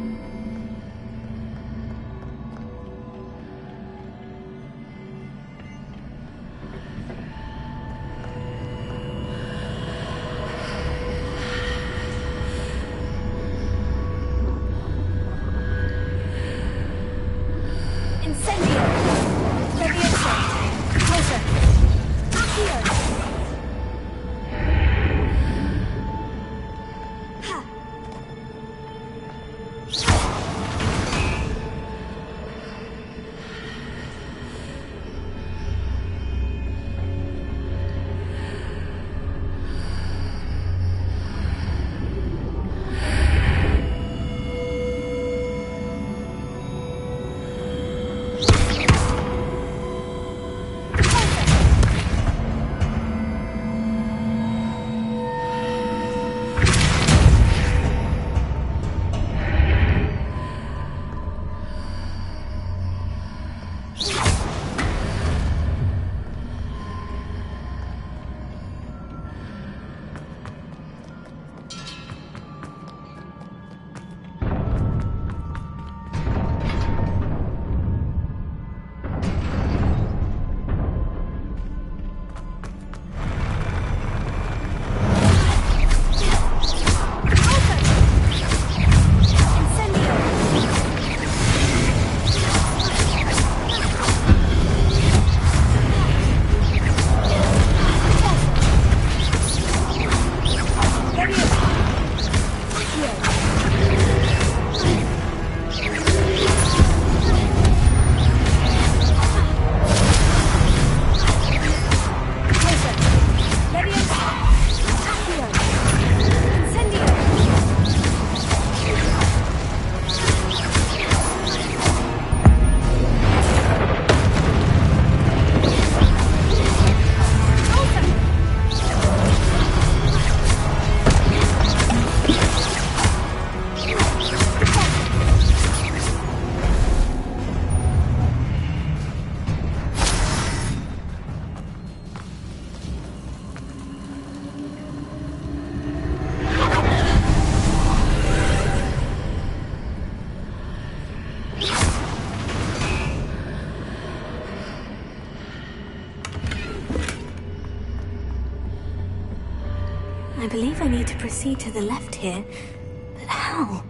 I believe I need to proceed to the left here, but how?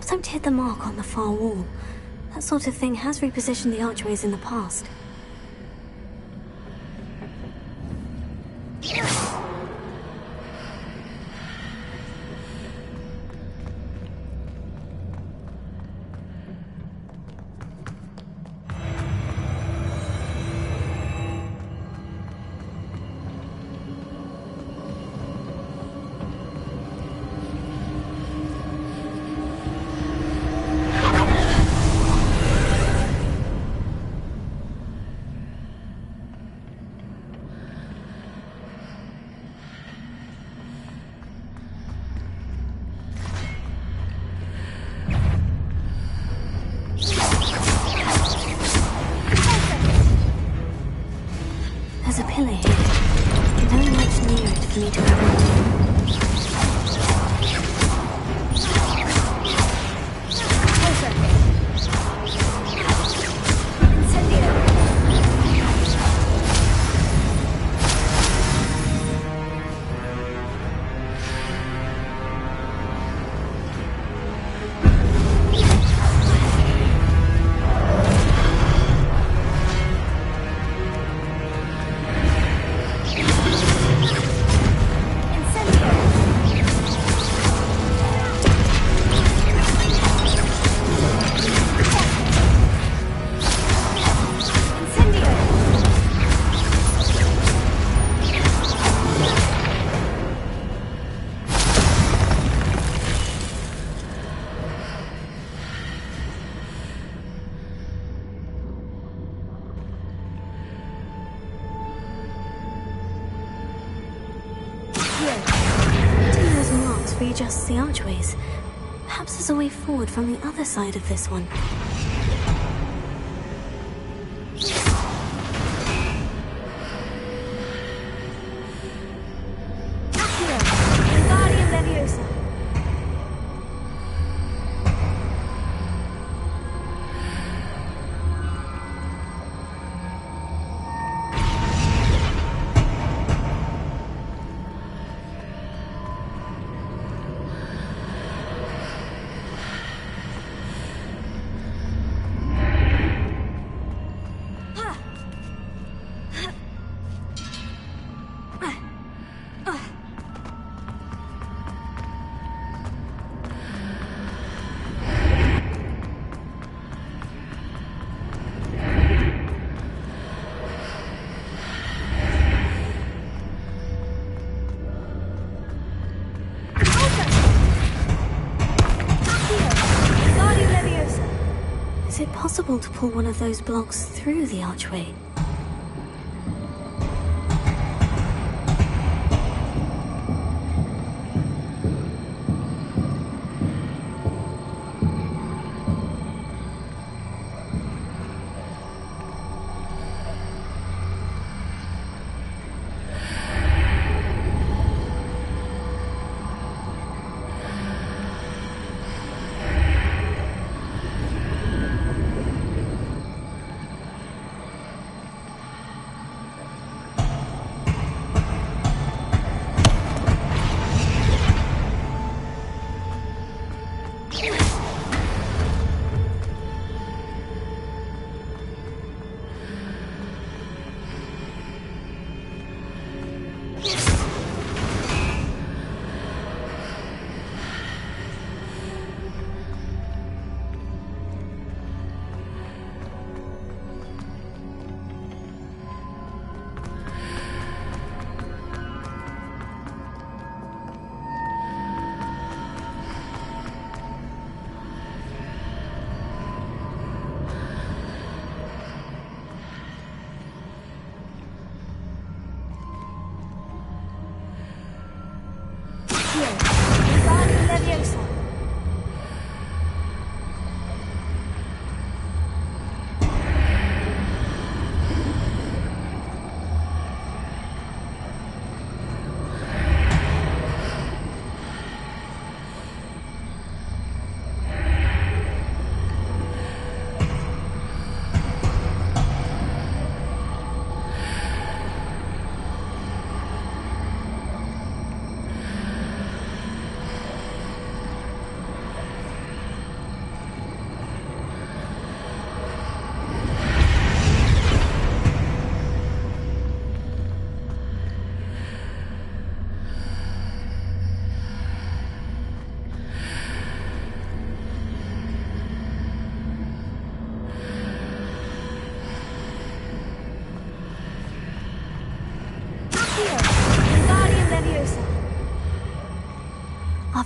don't hit the mark on the far wall. That sort of thing has repositioned the archways in the past. There's a pillar here. Very much near it for me to grab onto. Readjusts the archways. Perhaps there's a way forward from the other side of this one. Accio! Wingardium Leviosa! Is it possible to pull one of those blocks through the archway?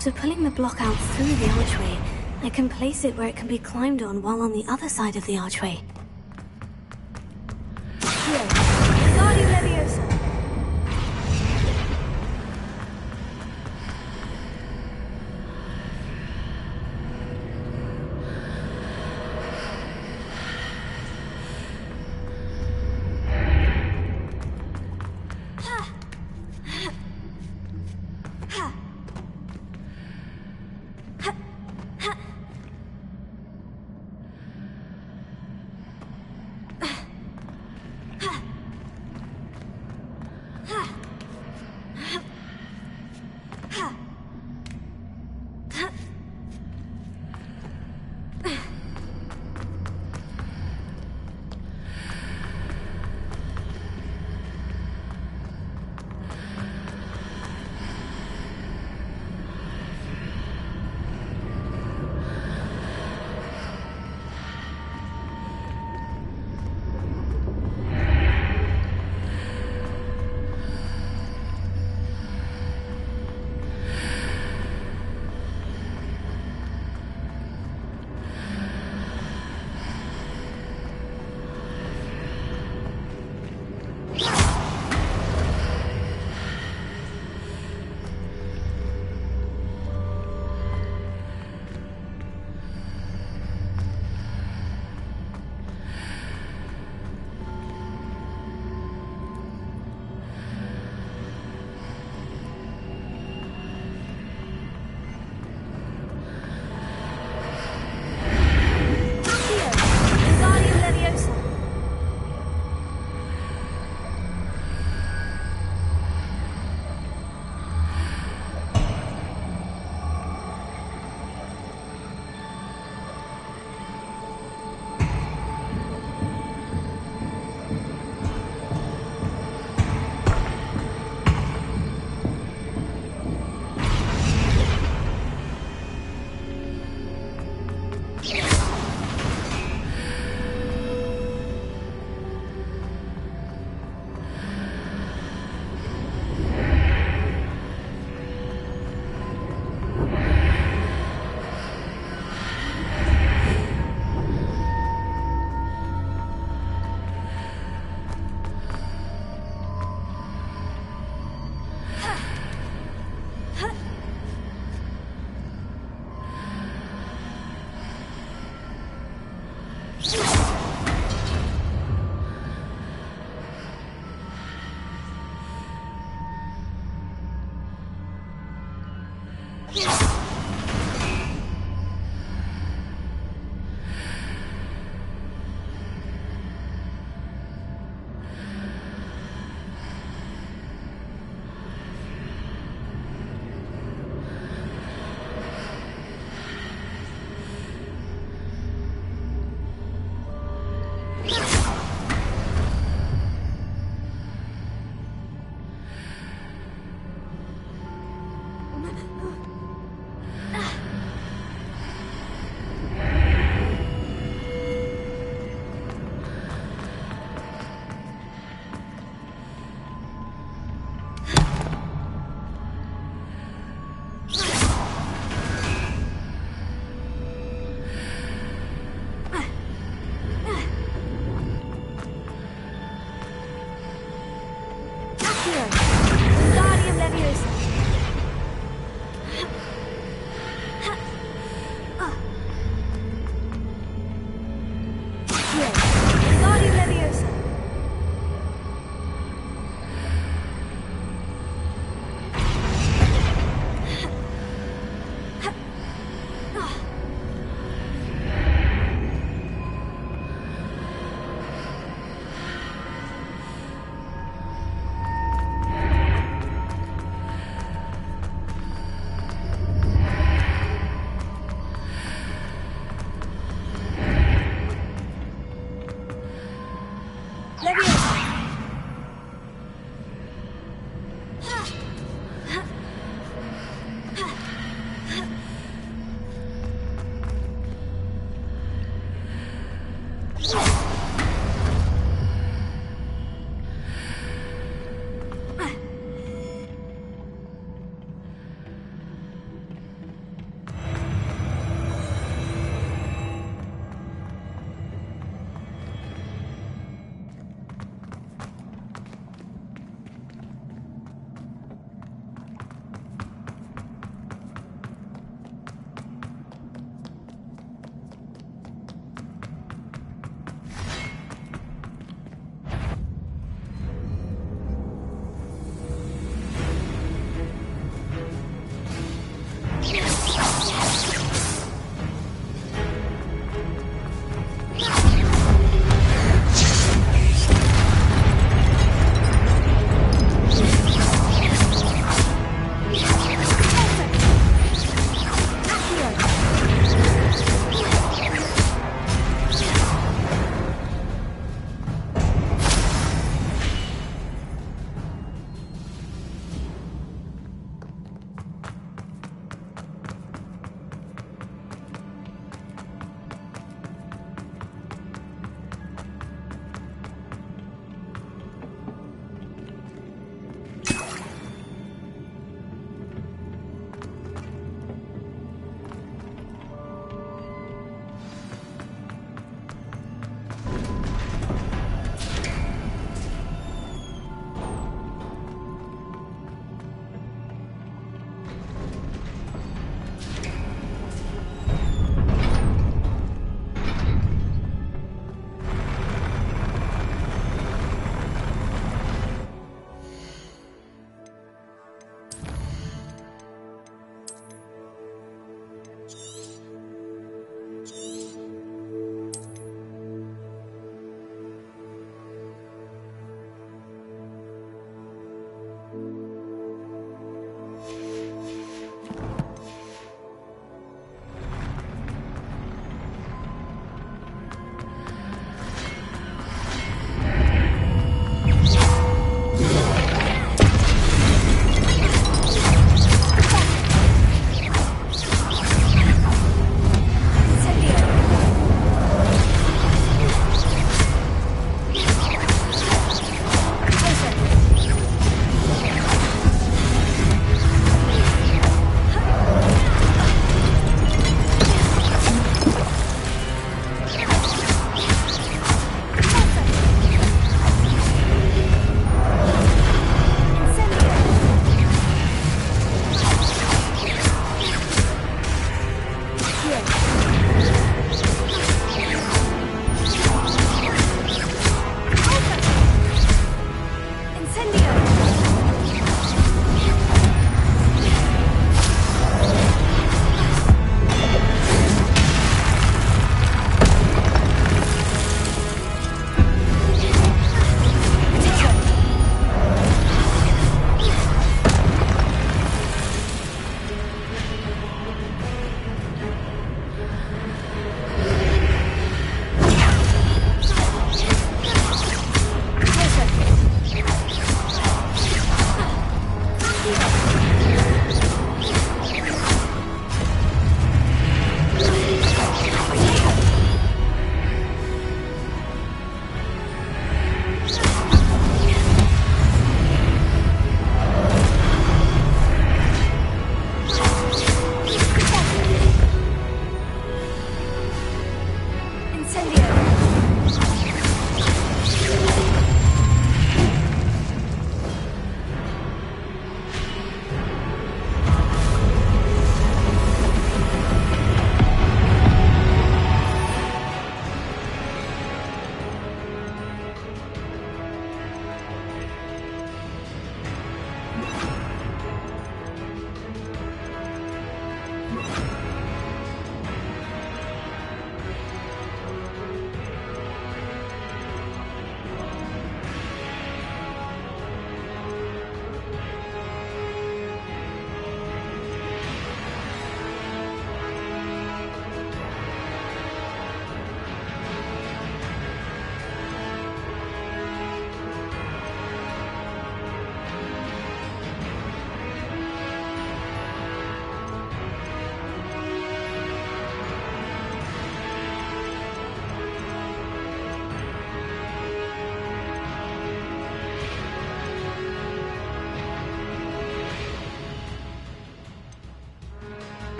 After pulling the block out through the archway, I can place it where it can be climbed on while on the other side of the archway. Here, Wingardium Leviosa.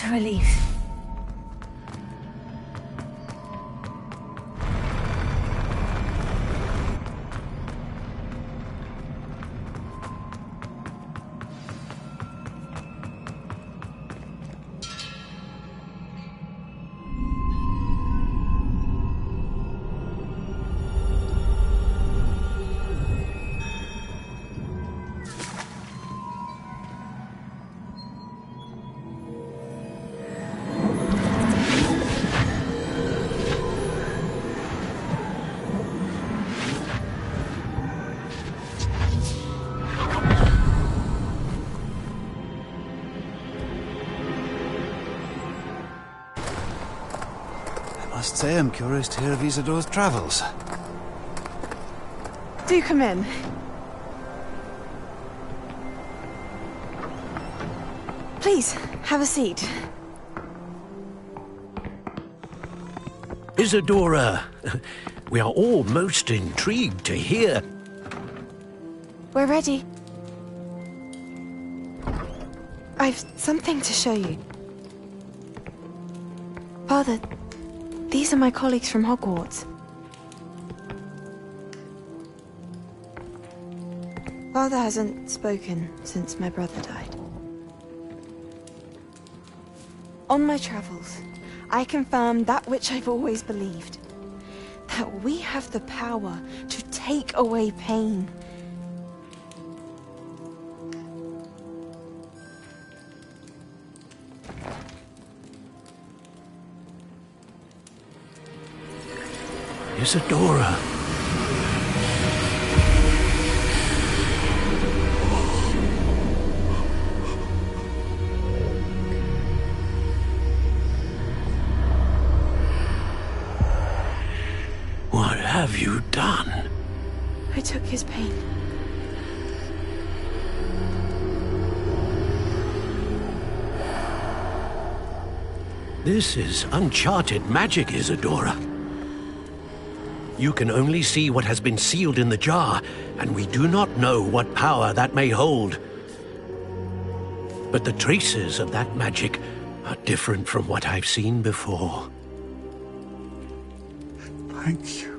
a relief. I must say I'm curious to hear of Isidore's travels. Do come in. Please, have a seat. Isidora, we are all most intrigued to hear. We're ready. I've something to show you. Father, these are my colleagues from Hogwarts. Father hasn't spoken since my brother died. On my travels, I confirmed that which I've always believed. That we have the power to take away pain. Isidora. What have you done? I took his pain. This is uncharted magic, Isidora. You can only see what has been sealed in the jar, and we do not know what power that may hold. But the traces of that magic are different from what I've seen before. Thank you.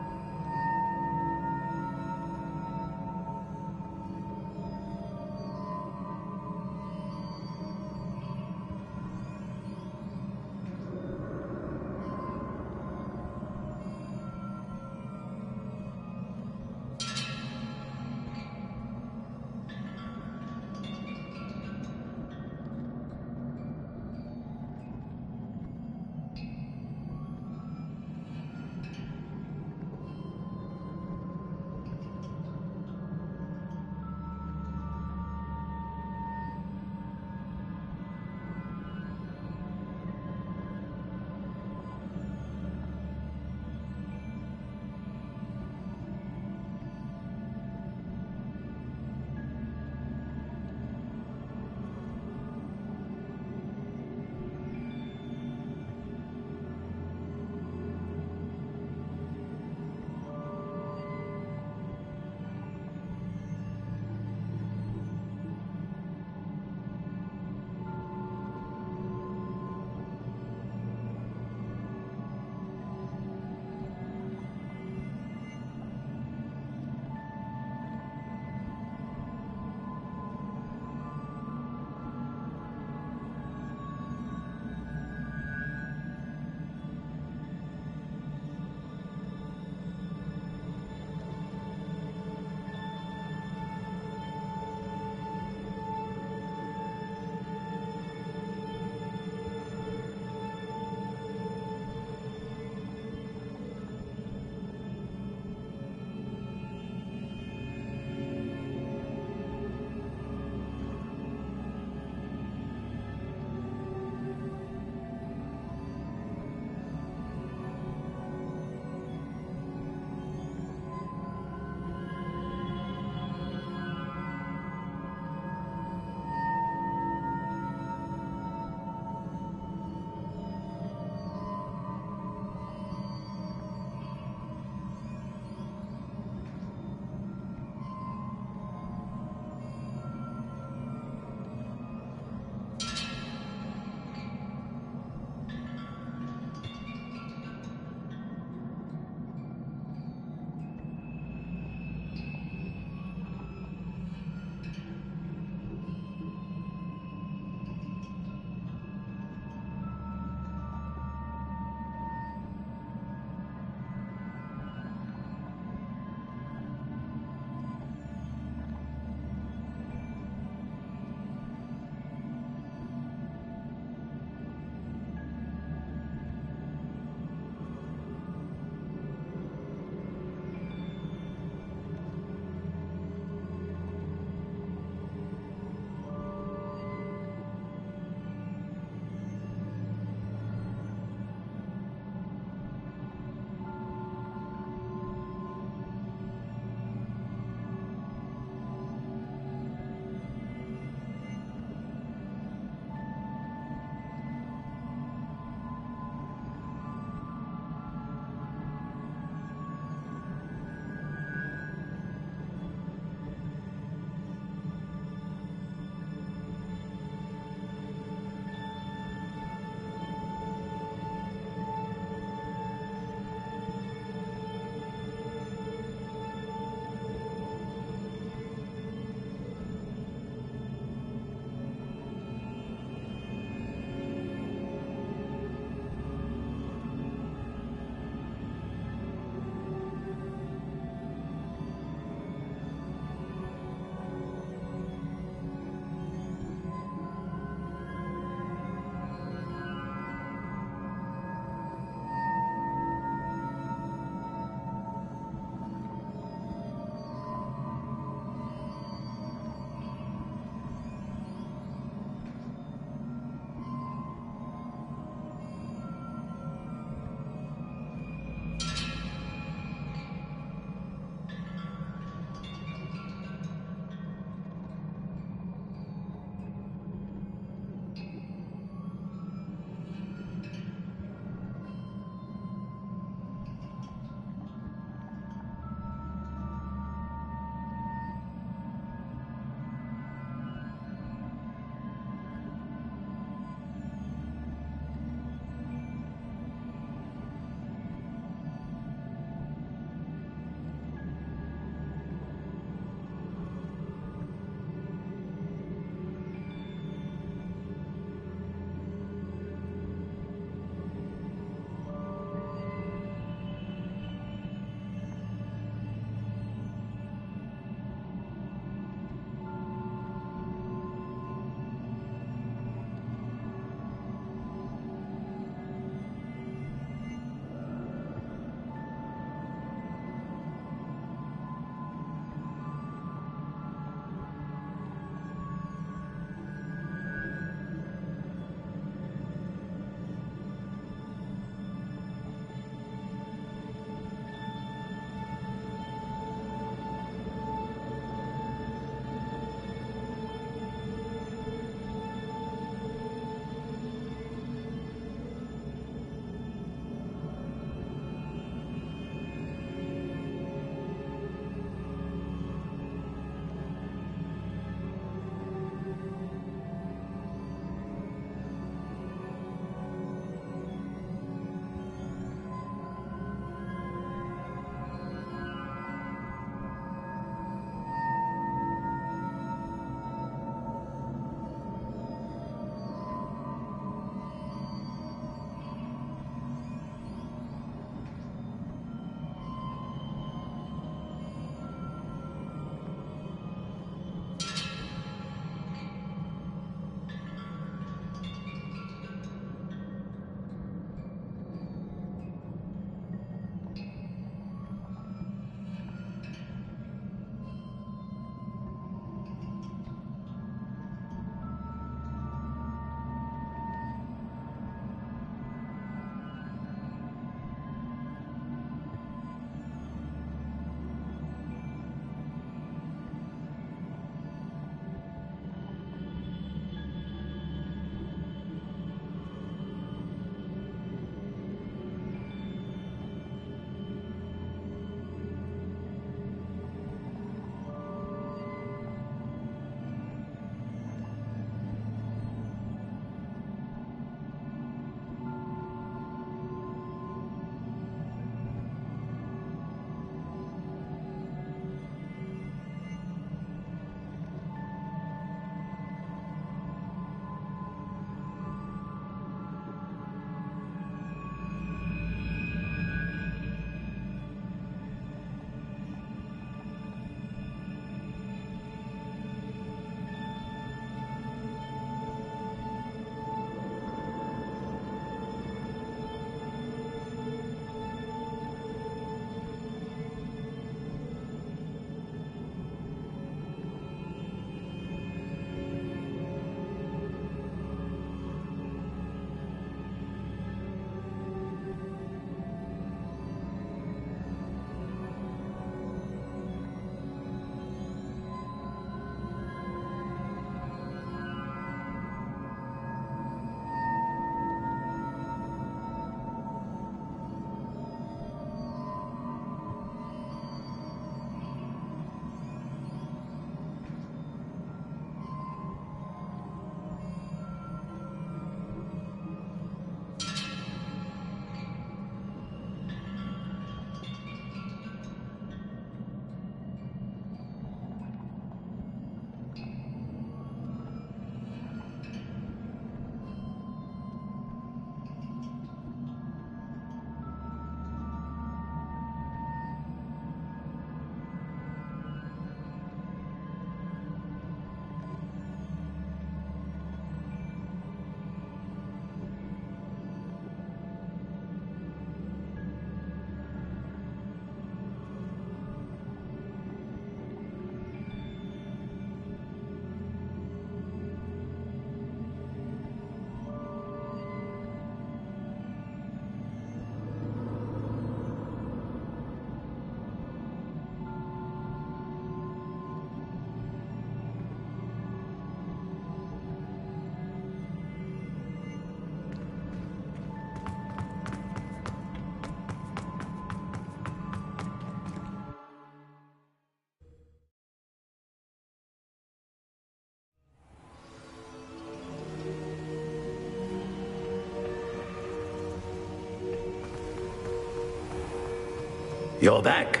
You're back.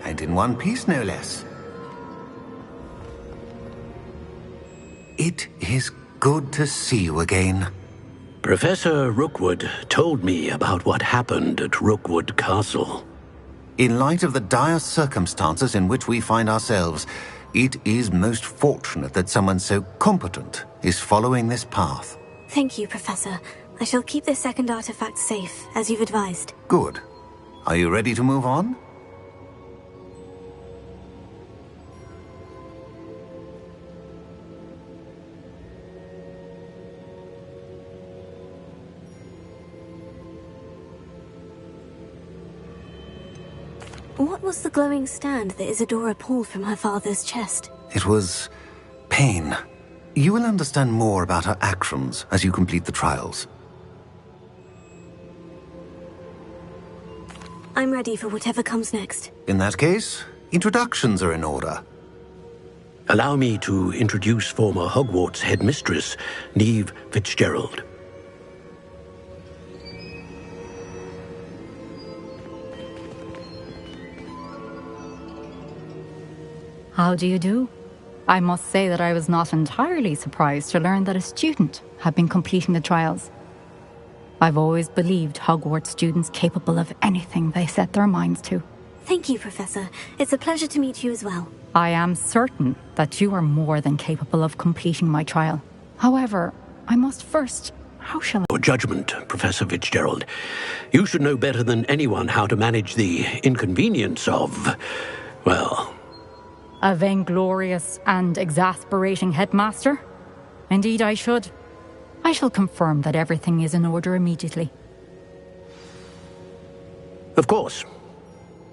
And in one piece, no less. It is good to see you again. Professor Rookwood told me about what happened at Rookwood Castle. In light of the dire circumstances in which we find ourselves, it is most fortunate that someone so competent is following this path. Thank you, Professor. I shall keep this second artifact safe, as you've advised. Good. Are you ready to move on? What was the glowing stand that Isadora pulled from her father's chest? It was pain. You will understand more about her actions as you complete the trials. I'm ready for whatever comes next. In that case, introductions are in order. Allow me to introduce former Hogwarts headmistress, Neve Fitzgerald. How do you do? I must say that I was not entirely surprised to learn that a student had been completing the trials. I've always believed Hogwarts students capable of anything they set their minds to. Thank you, Professor. It's a pleasure to meet you as well. I am certain that you are more than capable of completing my trial. However, I must first... How shall I... Your judgment, Professor Fitzgerald. You should know better than anyone how to manage the inconvenience of... well... A vainglorious and exasperating headmaster? Indeed I should. I shall confirm that everything is in order immediately. Of course.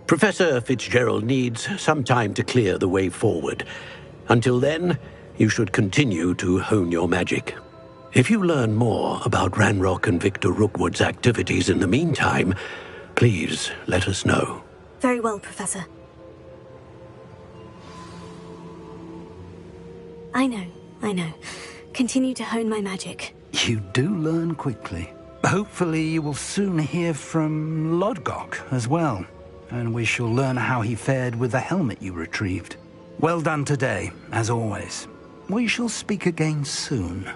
Professor Fitzgerald needs some time to clear the way forward. Until then, you should continue to hone your magic. If you learn more about Ranrock and Victor Rookwood's activities in the meantime, please let us know. Very well, Professor. I know. Continue to hone my magic. You do learn quickly. Hopefully you will soon hear from Lodgok as well, and we shall learn how he fared with the helmet you retrieved. Well done today, as always. We shall speak again soon.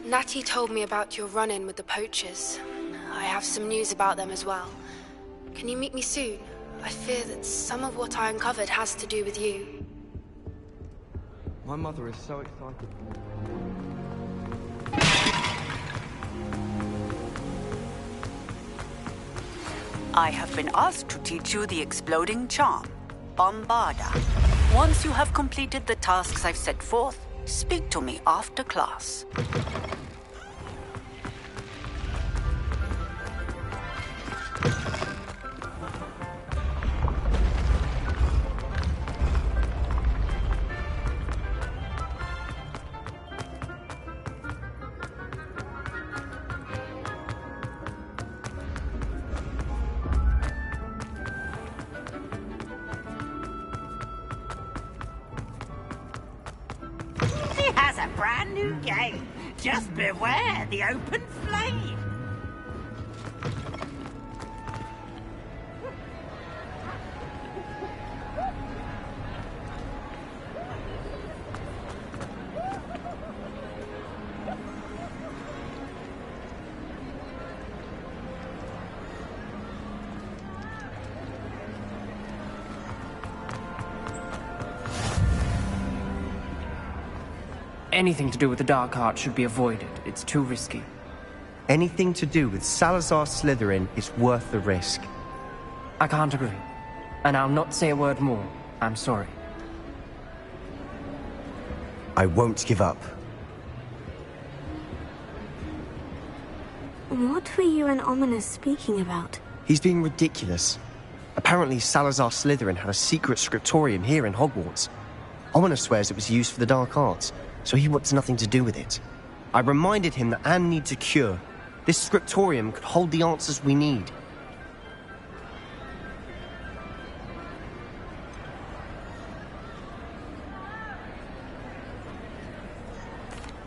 Natty told me about your run-in with the poachers. I have some news about them as well. Can you meet me soon? I fear that some of what I uncovered has to do with you. My mother is so excited. I have been asked to teach you the exploding charm, Bombarda. Once you have completed the tasks I've set forth, speak to me after class. He has a brand new game. Just beware the open flame. Anything to do with the Dark Arts should be avoided. It's too risky. Anything to do with Salazar Slytherin is worth the risk. I can't agree. And I'll not say a word more. I'm sorry. I won't give up. What were you and Ominis speaking about? He's being ridiculous. Apparently Salazar Slytherin had a secret scriptorium here in Hogwarts. Ominis swears it was used for the Dark Arts, so he wants nothing to do with it. I reminded him that Anne needs a cure. This scriptorium could hold the answers we need.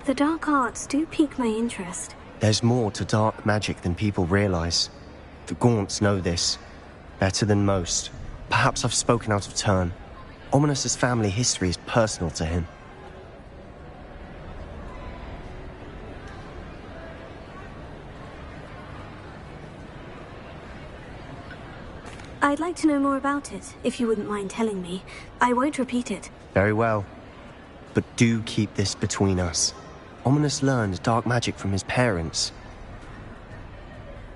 The Dark Arts do pique my interest. There's more to dark magic than people realize. The Gaunts know this. Better than most. Perhaps I've spoken out of turn. Ominis' family history is personal to him. I'd like to know more about it, if you wouldn't mind telling me. I won't repeat it. Very well. But do keep this between us. Ominis learned dark magic from his parents.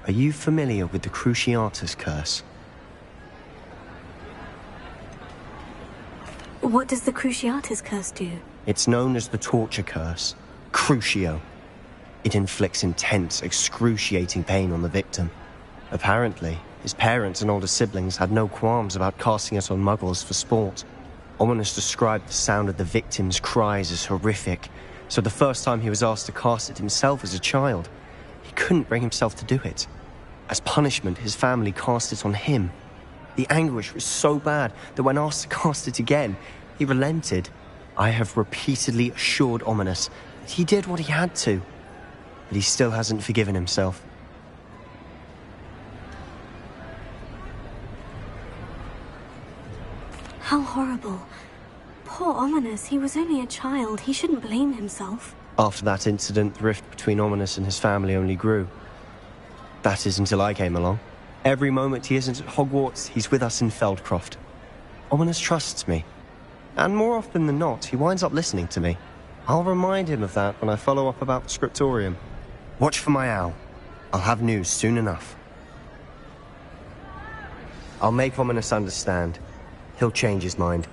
Are you familiar with the Cruciatus Curse? What does the Cruciatus Curse do? It's known as the Torture Curse. Crucio. It inflicts intense, excruciating pain on the victim. Apparently, his parents and older siblings had no qualms about casting it on muggles for sport. Ominis described the sound of the victim's cries as horrific, so the first time he was asked to cast it himself as a child, he couldn't bring himself to do it. As punishment, his family cast it on him. The anguish was so bad that when asked to cast it again, he relented. I have repeatedly assured Ominis that he did what he had to, but he still hasn't forgiven himself. How horrible. Poor Ominis, he was only a child. He shouldn't blame himself. After that incident, the rift between Ominis and his family only grew. That is until I came along. Every moment he isn't at Hogwarts, he's with us in Feldcroft. Ominis trusts me. And more often than not, he winds up listening to me. I'll remind him of that when I follow up about the scriptorium. Watch for my owl. I'll have news soon enough. I'll make Ominis understand. He'll change his mind.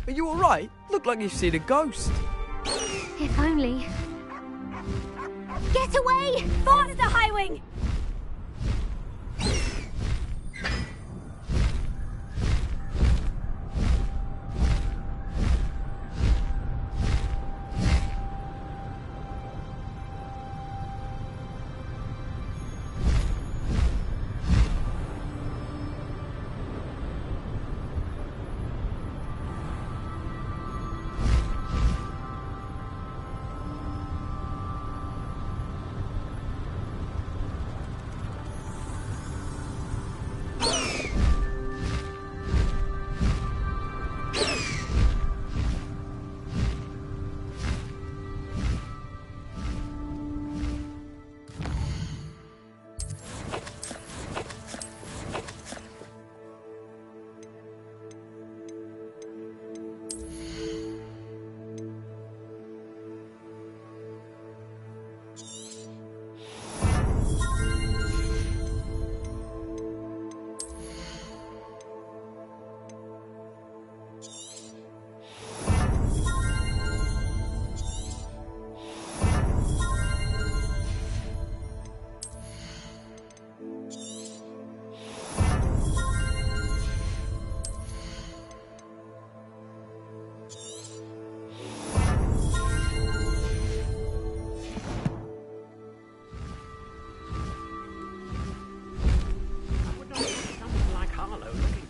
Are you alright? Look like you've seen a ghost. If only. Get away! Faster, Highwing!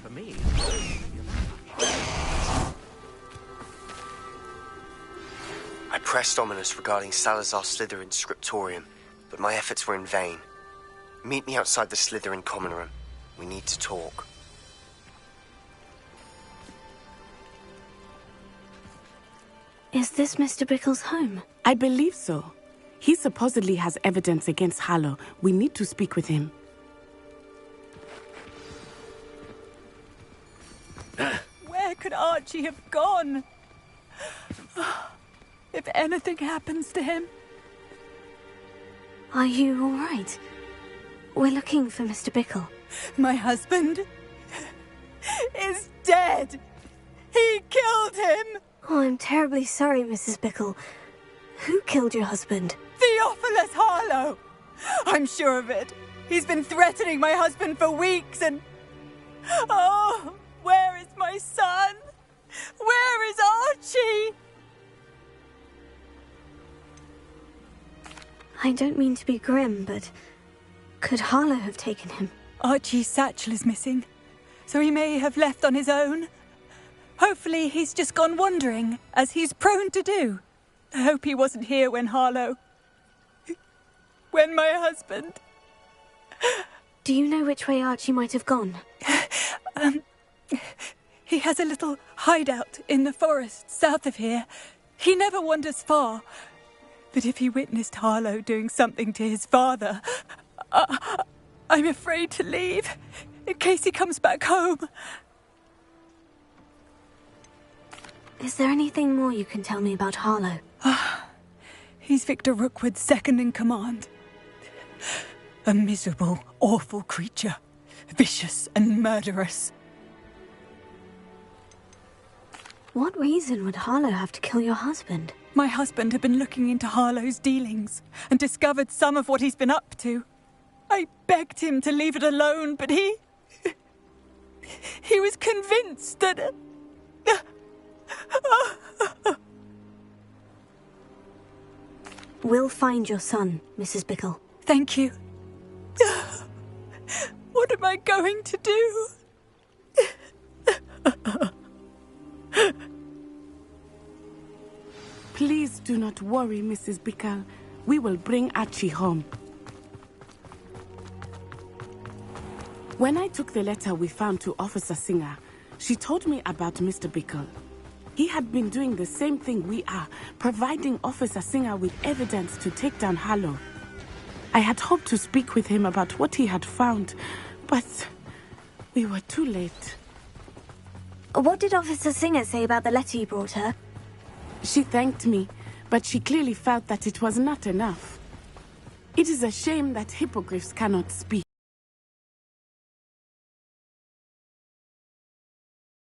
for me. I pressed Ominous regarding Salazar Slytherin's scriptorium, but my efforts were in vain. Meet me outside the Slytherin common room. We need to talk. Is this Mr. Bickle's home? I believe so. He supposedly has evidence against Harlow. We need to speak with him. Where could Archie have gone? If anything happens to him. Are you all right? We're looking for Mr. Bickle. My husband is dead. He killed him. Oh, I'm terribly sorry, Mrs. Bickle. Who killed your husband? Theophilus Harlow. I'm sure of it. He's been threatening my husband for weeks and... Oh, where is my son? Where is Archie? I don't mean to be grim, but could Harlow have taken him? Archie's satchel is missing, so he may have left on his own. Hopefully he's just gone wandering, as he's prone to do. I hope he wasn't here when Harlow... when my husband... Do you know which way Archie might have gone? He has a little hideout in the forest south of here. He never wanders far. But if he witnessed Harlow doing something to his father, I'm afraid to leave, in case he comes back home. Is there anything more you can tell me about Harlow? He's Victor Rookwood's second in command. A miserable, awful creature. Vicious and murderous. What reason would Harlow have to kill your husband? My husband had been looking into Harlow's dealings and discovered some of what he's been up to. I begged him to leave it alone, but he was convinced that... We'll find your son, Mrs. Bickle. Thank you. What am I going to do? Please do not worry, Mrs. Bickle. We will bring Archie home. When I took the letter we found to Officer Singer, she told me about Mr. Bickle. He had been doing the same thing we are, providing Officer Singer with evidence to take down Harlow. I had hoped to speak with him about what he had found, but we were too late. What did Officer Singer say about the letter you brought her? She thanked me, but she clearly felt that it was not enough. It is a shame that hippogriffs cannot speak.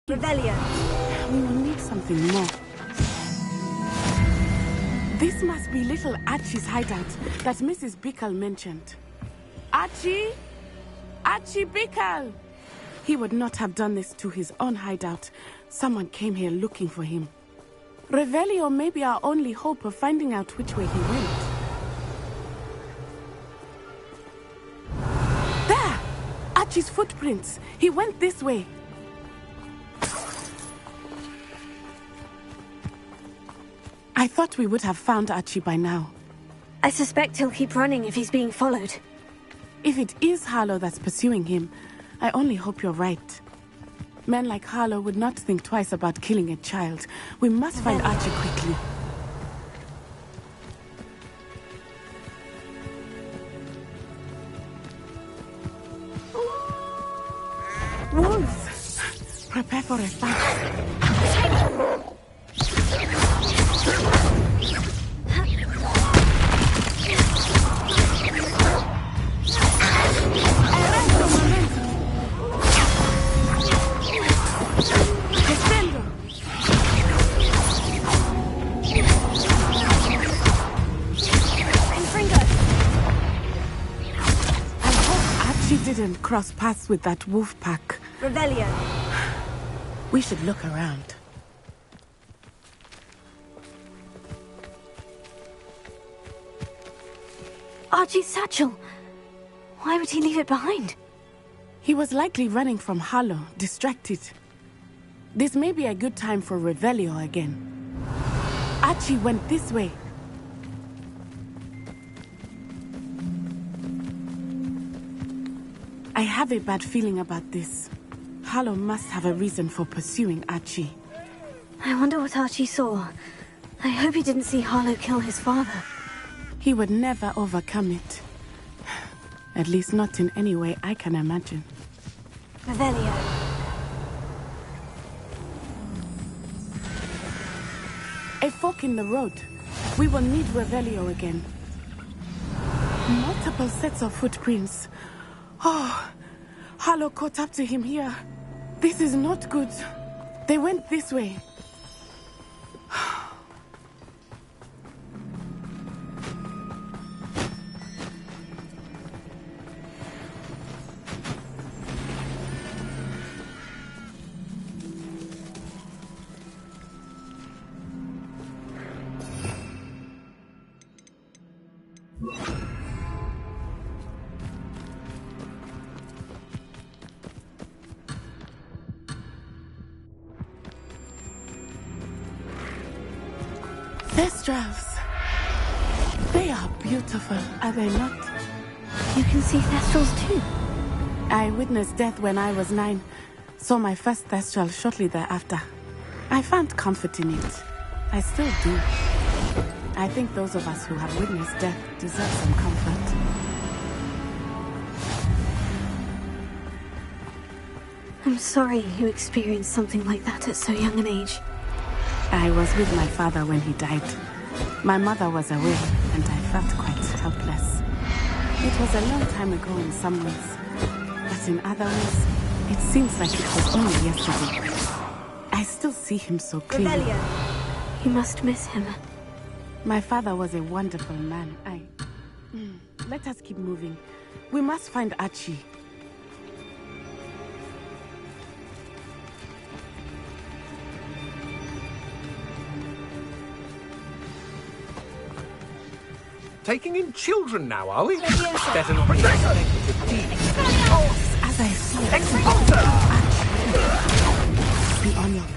Revelio. We will need something more. This must be little Archie's hideout that Mrs. Bickle mentioned. Archie? Archie Bickle! He would not have done this to his own hideout. Someone came here looking for him. Revelio may be our only hope of finding out which way he went. There! Archie's footprints. He went this way. I thought we would have found Archie by now. I suspect he'll keep running if he's being followed. If it is Harlow that's pursuing him, I only hope you're right. Men like Harlow would not think twice about killing a child. We must find Archie quickly. Wolves! Prepare for a fight. Didn't cross paths with that wolf pack. Revelio. We should look around. Archie's satchel. Why would he leave it behind? He was likely running from Harlow, distracted. This may be a good time for Revelio again. Archie went this way. I have a bad feeling about this. Harlow must have a reason for pursuing Archie. I wonder what Archie saw. I hope he didn't see Harlow kill his father. He would never overcome it. At least not in any way I can imagine. Revelio. A fork in the road. We will need Revelio again. Multiple sets of footprints. Oh, Harlow caught up to him here. This is not good. They went this way. Thestrals. They are beautiful, are they not? You can see Thestrals too. I witnessed death when I was 9. Saw my first Thestral shortly thereafter. I found comfort in it. I still do. I think those of us who have witnessed death deserve some comfort. I'm sorry you experienced something like that at so young an age. I was with my father when he died. My mother was away, and I felt quite helpless. It was a long time ago in some ways, but in other ways, it seems like it was only yesterday. I still see him so clearly. Revelio. You must miss him. My father was a wonderful man. Let us keep moving. We must find Archie. Taking in children now, are we? Better not be As I see it. Be on your feet.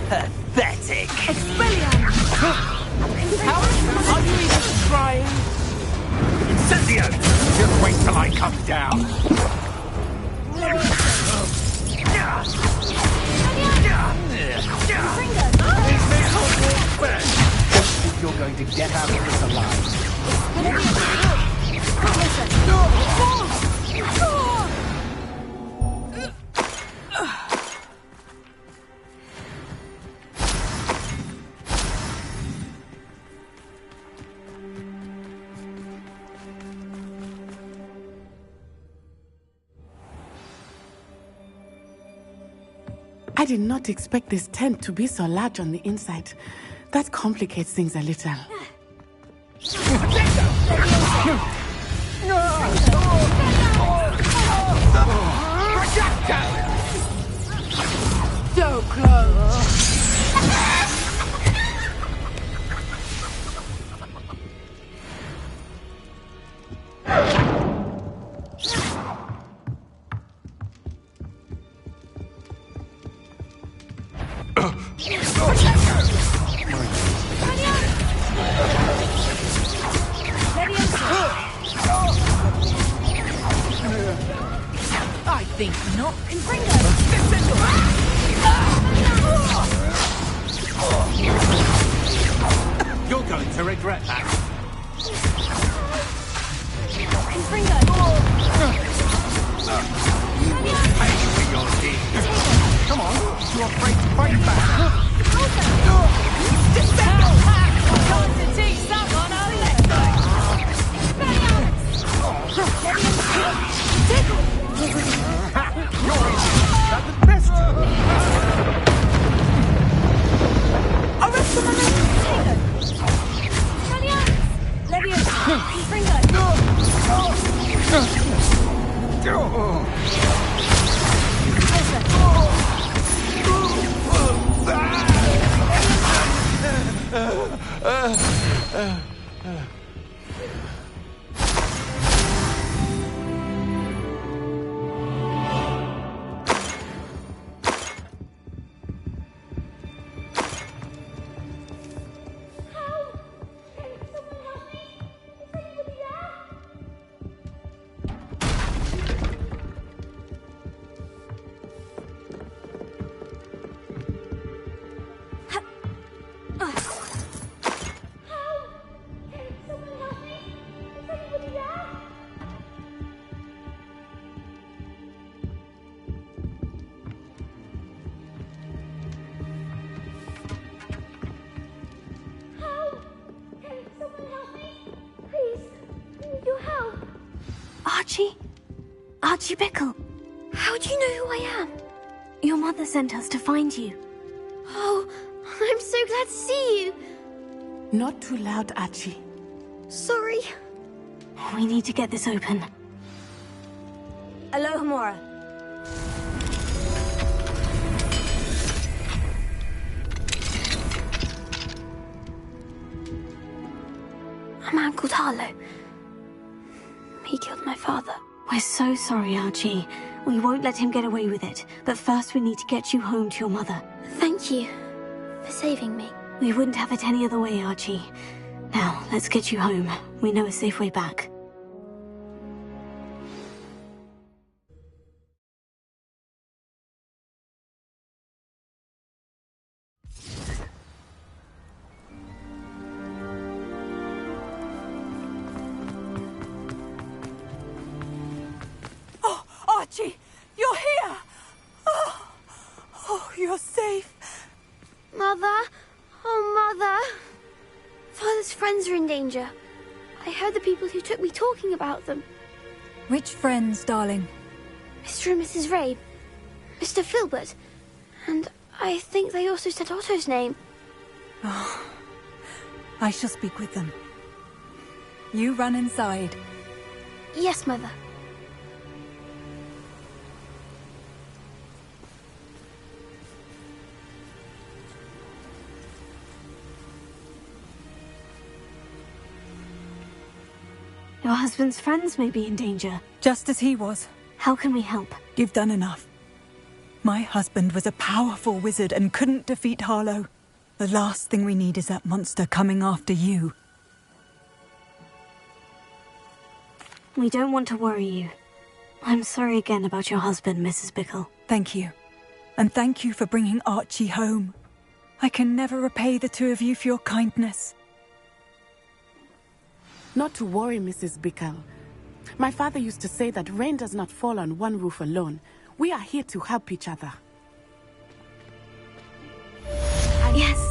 Pathetic. Expelliarmus! How are you even trying? Incendio! Just wait till I come down. Don't think you're going to get out of this alive. I did not expect this tent to be so large on the inside. That complicates things a little. So close. I think not. You're going to regret that. You will pay for your deeds. Come on, you're afraid to fight back. Time to teach someone a lesson. Archie Bickle. How do you know who I am? Your mother sent us to find you. Oh, I'm so glad to see you. Not too loud, Archie. Sorry. We need to get this open. Alohomora. A man called Harlow. He killed my father. We're so sorry, Archie. We won't let him get away with it. But first we need to get you home to your mother. Thank you for saving me. We wouldn't have it any other way, Archie. Now, let's get you home. We know a safe way back. Archie, you're here! Oh, you're safe. Mother? Oh, Mother. Father's friends are in danger. I heard the people who took me talking about them. Which friends, darling? Mr. and Mrs. Ray. Mr. Filbert. And I think they also said Otto's name. Oh, I shall speak with them. You run inside. Yes, Mother. Your husband's friends may be in danger. Just as he was. How can we help? You've done enough. My husband was a powerful wizard and couldn't defeat Harlow. The last thing we need is that monster coming after you. We don't want to worry you. I'm sorry again about your husband, Mrs. Bickle. Thank you. And thank you for bringing Archie home. I can never repay the two of you for your kindness. Not to worry, Mrs. Bickle. My father used to say that rain does not fall on one roof alone. We are here to help each other. Yes.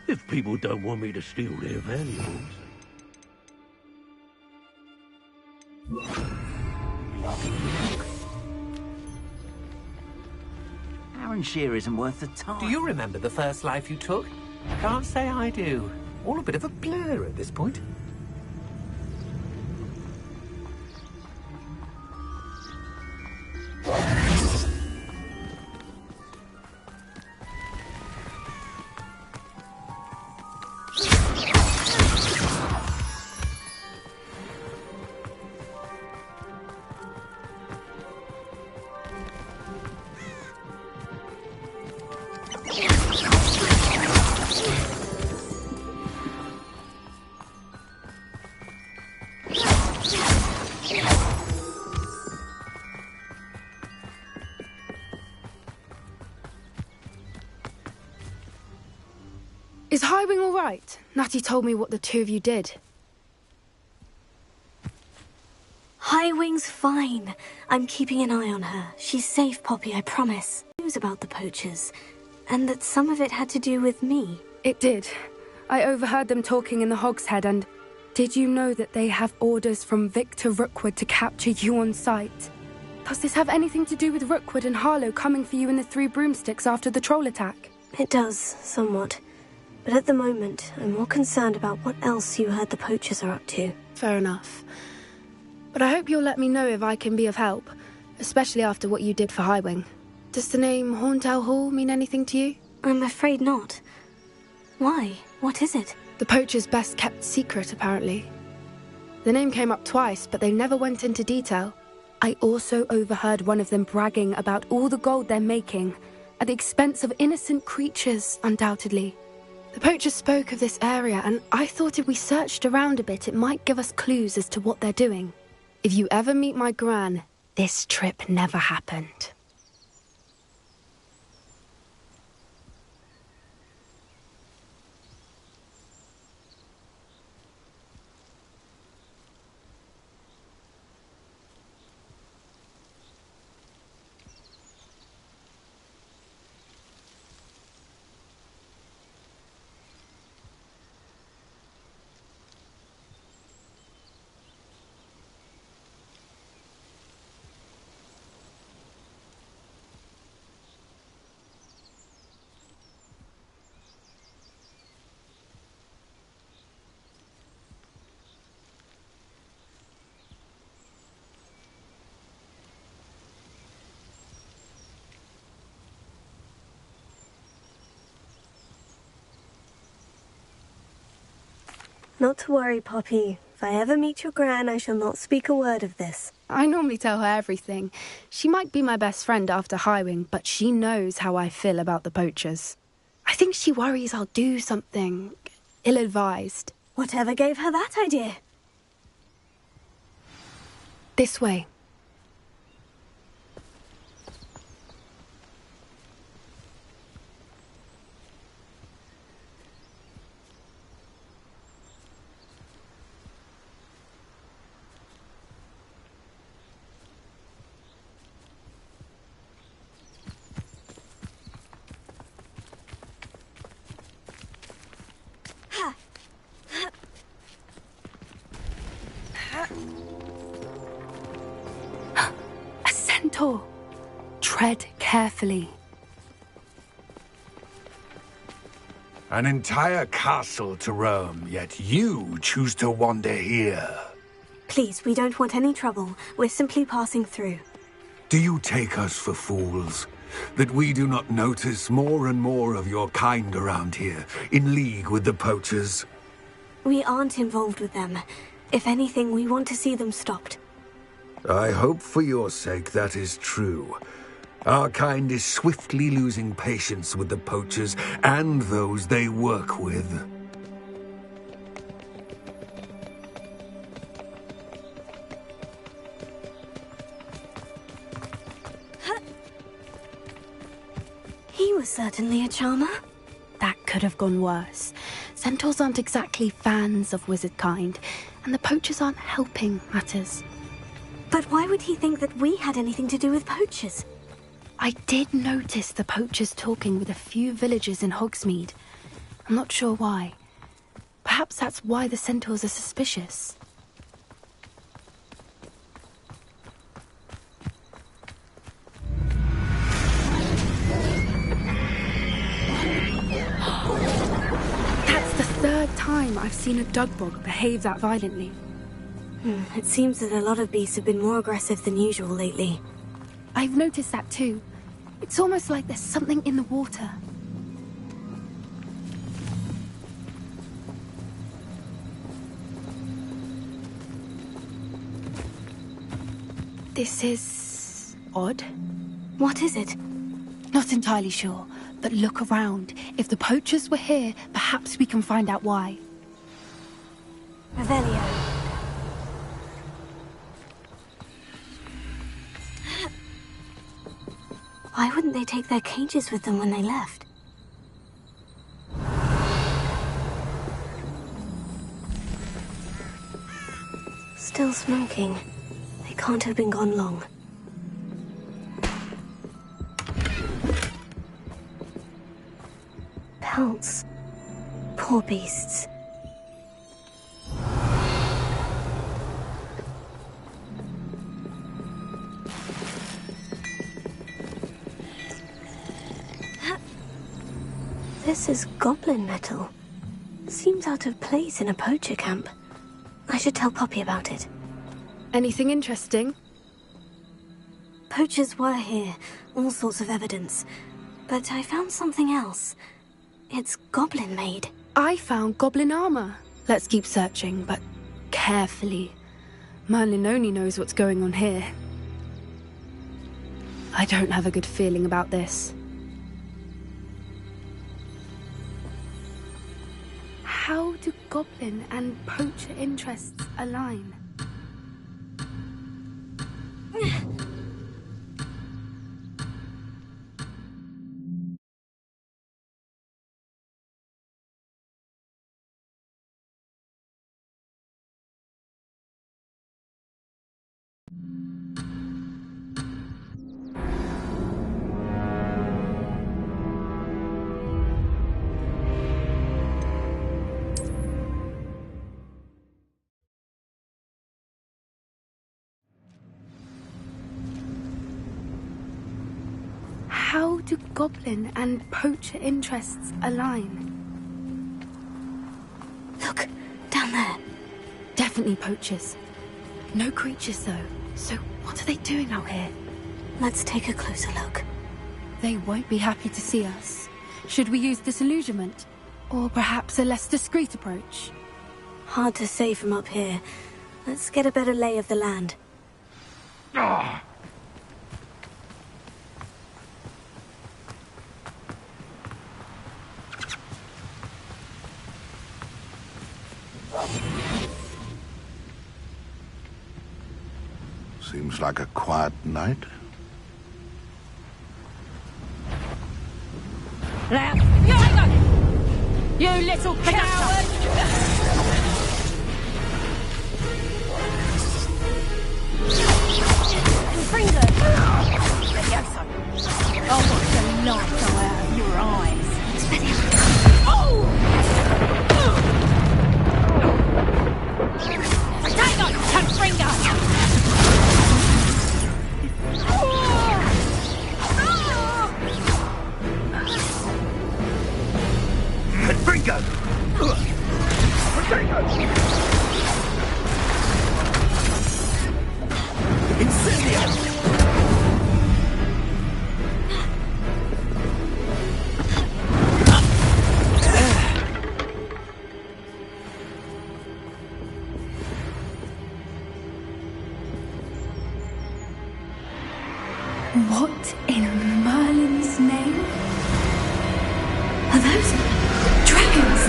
If people don't want me to steal their valuables. Farronshire isn't worth the time. Do you remember the first life you took? Can't say I do. All a bit of a blur at this point. Is Highwing all right? Natty told me what the two of you did. Highwing's fine. I'm keeping an eye on her. She's safe, Poppy, I promise. News about the poachers, and that some of it had to do with me. It did. I overheard them talking in the Hogshead, and did you know that they have orders from Victor Rookwood to capture you on sight? Does this have anything to do with Rookwood and Harlow coming for you in the Three Broomsticks after the troll attack? It does, somewhat. But at the moment, I'm more concerned about what else you heard the poachers are up to. Fair enough. But I hope you'll let me know if I can be of help, especially after what you did for Highwing. Does the name Horntail Hall mean anything to you? I'm afraid not. Why? What is it? The poachers' best kept secret, apparently. The name came up twice, but they never went into detail. I also overheard one of them bragging about all the gold they're making, at the expense of innocent creatures, undoubtedly. The poachers spoke of this area, and I thought if we searched around a bit, it might give us clues as to what they're doing. If you ever meet my gran, this trip never happened. Not to worry, Poppy. If I ever meet your gran, I shall not speak a word of this. I normally tell her everything. She might be my best friend after Highwing, but she knows how I feel about the poachers. I think she worries I'll do something ill-advised. Whatever gave her that idea? This way. A centaur. Tread carefully. An entire castle to roam, yet you choose to wander here. Please, we don't want any trouble. We're simply passing through. Do you take us for fools? That we do not notice more and more of your kind around here, in league with the poachers? We aren't involved with them. If anything, we want to see them stopped. I hope for your sake that is true. Our kind is swiftly losing patience with the poachers and those they work with. He was certainly a charmer. That could have gone worse. Centaurs aren't exactly fans of wizard kind, and the poachers aren't helping matters. But why would he think that we had anything to do with poachers? I did notice the poachers talking with a few villagers in Hogsmeade. I'm not sure why. Perhaps that's why the centaurs are suspicious. time I've seen a Dugbog behave that violently. It seems that a lot of beasts have been more aggressive than usual lately. I've noticed that too. It's almost like there's something in the water. This is odd. What is it? Not entirely sure, but look around. If the poachers were here, perhaps we can find out why. Revelio. Why wouldn't they take their cages with them when they left? Still smoking. They can't have been gone long. Pelts. Poor beasts. This is goblin metal. Seems out of place in a poacher camp. I should tell Poppy about it. Anything interesting? Poachers were here, all sorts of evidence. But I found something else. It's goblin-made. I found goblin armor. Let's keep searching, but carefully. Merlin only knows what's going on here. I don't have a good feeling about this. How do goblin and poacher interests align? How do goblin and poacher interests align? Look, down there. Definitely poachers. No creatures though, so what are they doing out here? Let's take a closer look. They won't be happy to see us. Should we use disillusionment? Or perhaps a less discreet approach? Hard to say from up here. Let's get a better lay of the land. Seems like a quiet night. Now, you little coward! Fringo! Oh, what the light go out of your eyes! It's better. Oh! Hang on, Confringo! Confringo! Incendio! What in Merlin's name? Are those dragons?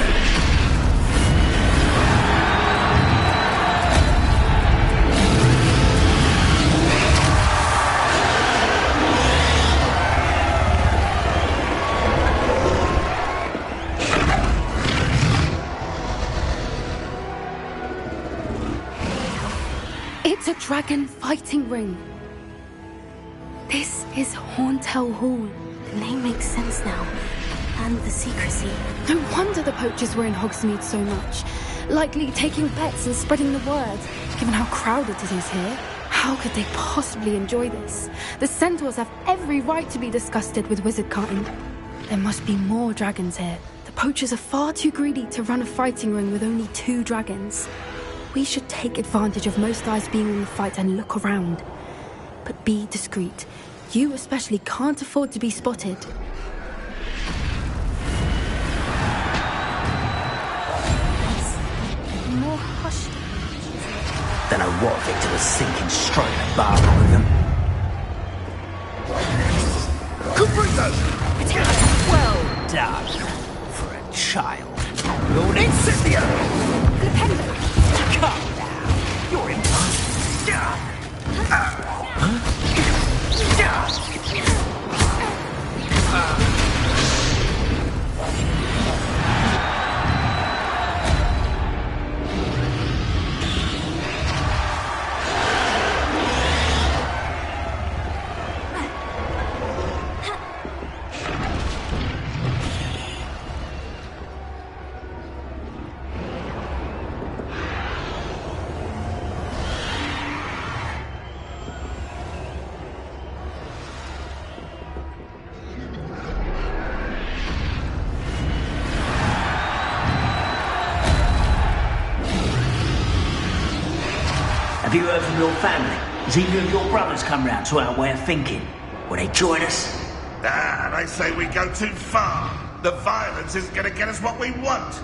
It's a dragon fighting ring. This is Horntail Hall. The name makes sense now. And the secrecy. No wonder the poachers were in Hogsmeade so much. Likely taking bets and spreading the word. Given how crowded it is here, how could they possibly enjoy this? The centaurs have every right to be disgusted with wizard kind. There must be more dragons here. The poachers are far too greedy to run a fighting ring with only 2 dragons. We should take advantage of most eyes being in the fight and look around. But be discreet. You especially can't afford to be spotted. More hushed. Don't know what Victor was thinking, stroking a bargain with them. Cubrito! Well done for a child. Lord Incendio! Calm down. You're impossible. Have you heard from your family? Has either of your brothers come round to our way of thinking? Will they join us? Ah, they say we go too far. The violence is gonna get us what we want.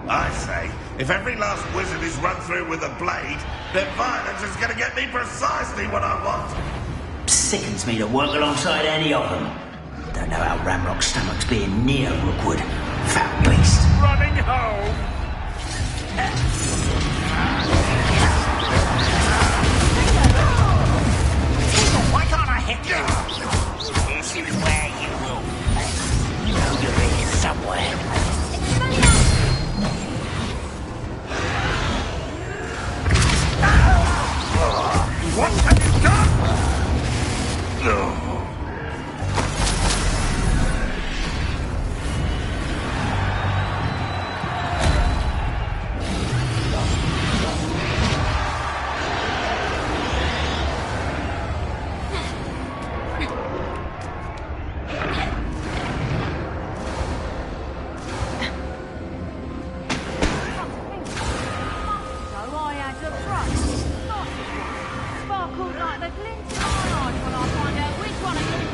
I say, if every last wizard is run through with a blade, then violence is gonna get me precisely what I want. Sickens me to work alongside any of them. Don't know how Ranrock's stomach's being near Rookwood. Foul beast. Running home! Why can't I hit you? This is where you will face. You know you're here somewhere. What have you done?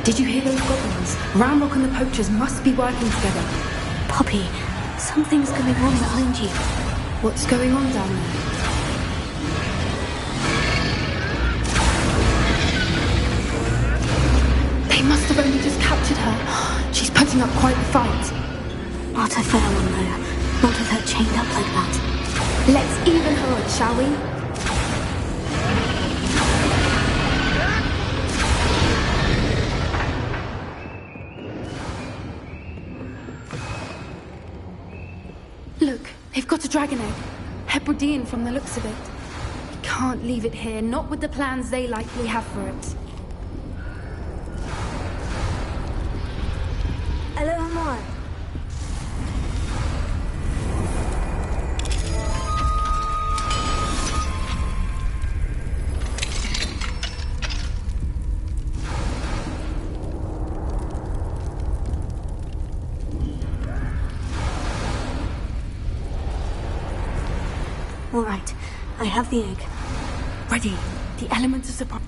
Did you hear those goblins? Ranrock and the poachers must be working together. Poppy, something's going on behind you. What's going on down there? They must have only just captured her. She's putting up quite the fight. Not a fair one, though. Not with her chained up like that. Let's even her up, shall we? Look, they've got a dragon egg. Hebridean from the looks of it. We can't leave it here, not with the plans they likely have for it. Hello, Amor. All right, I have the egg. Ready. The element of surprise.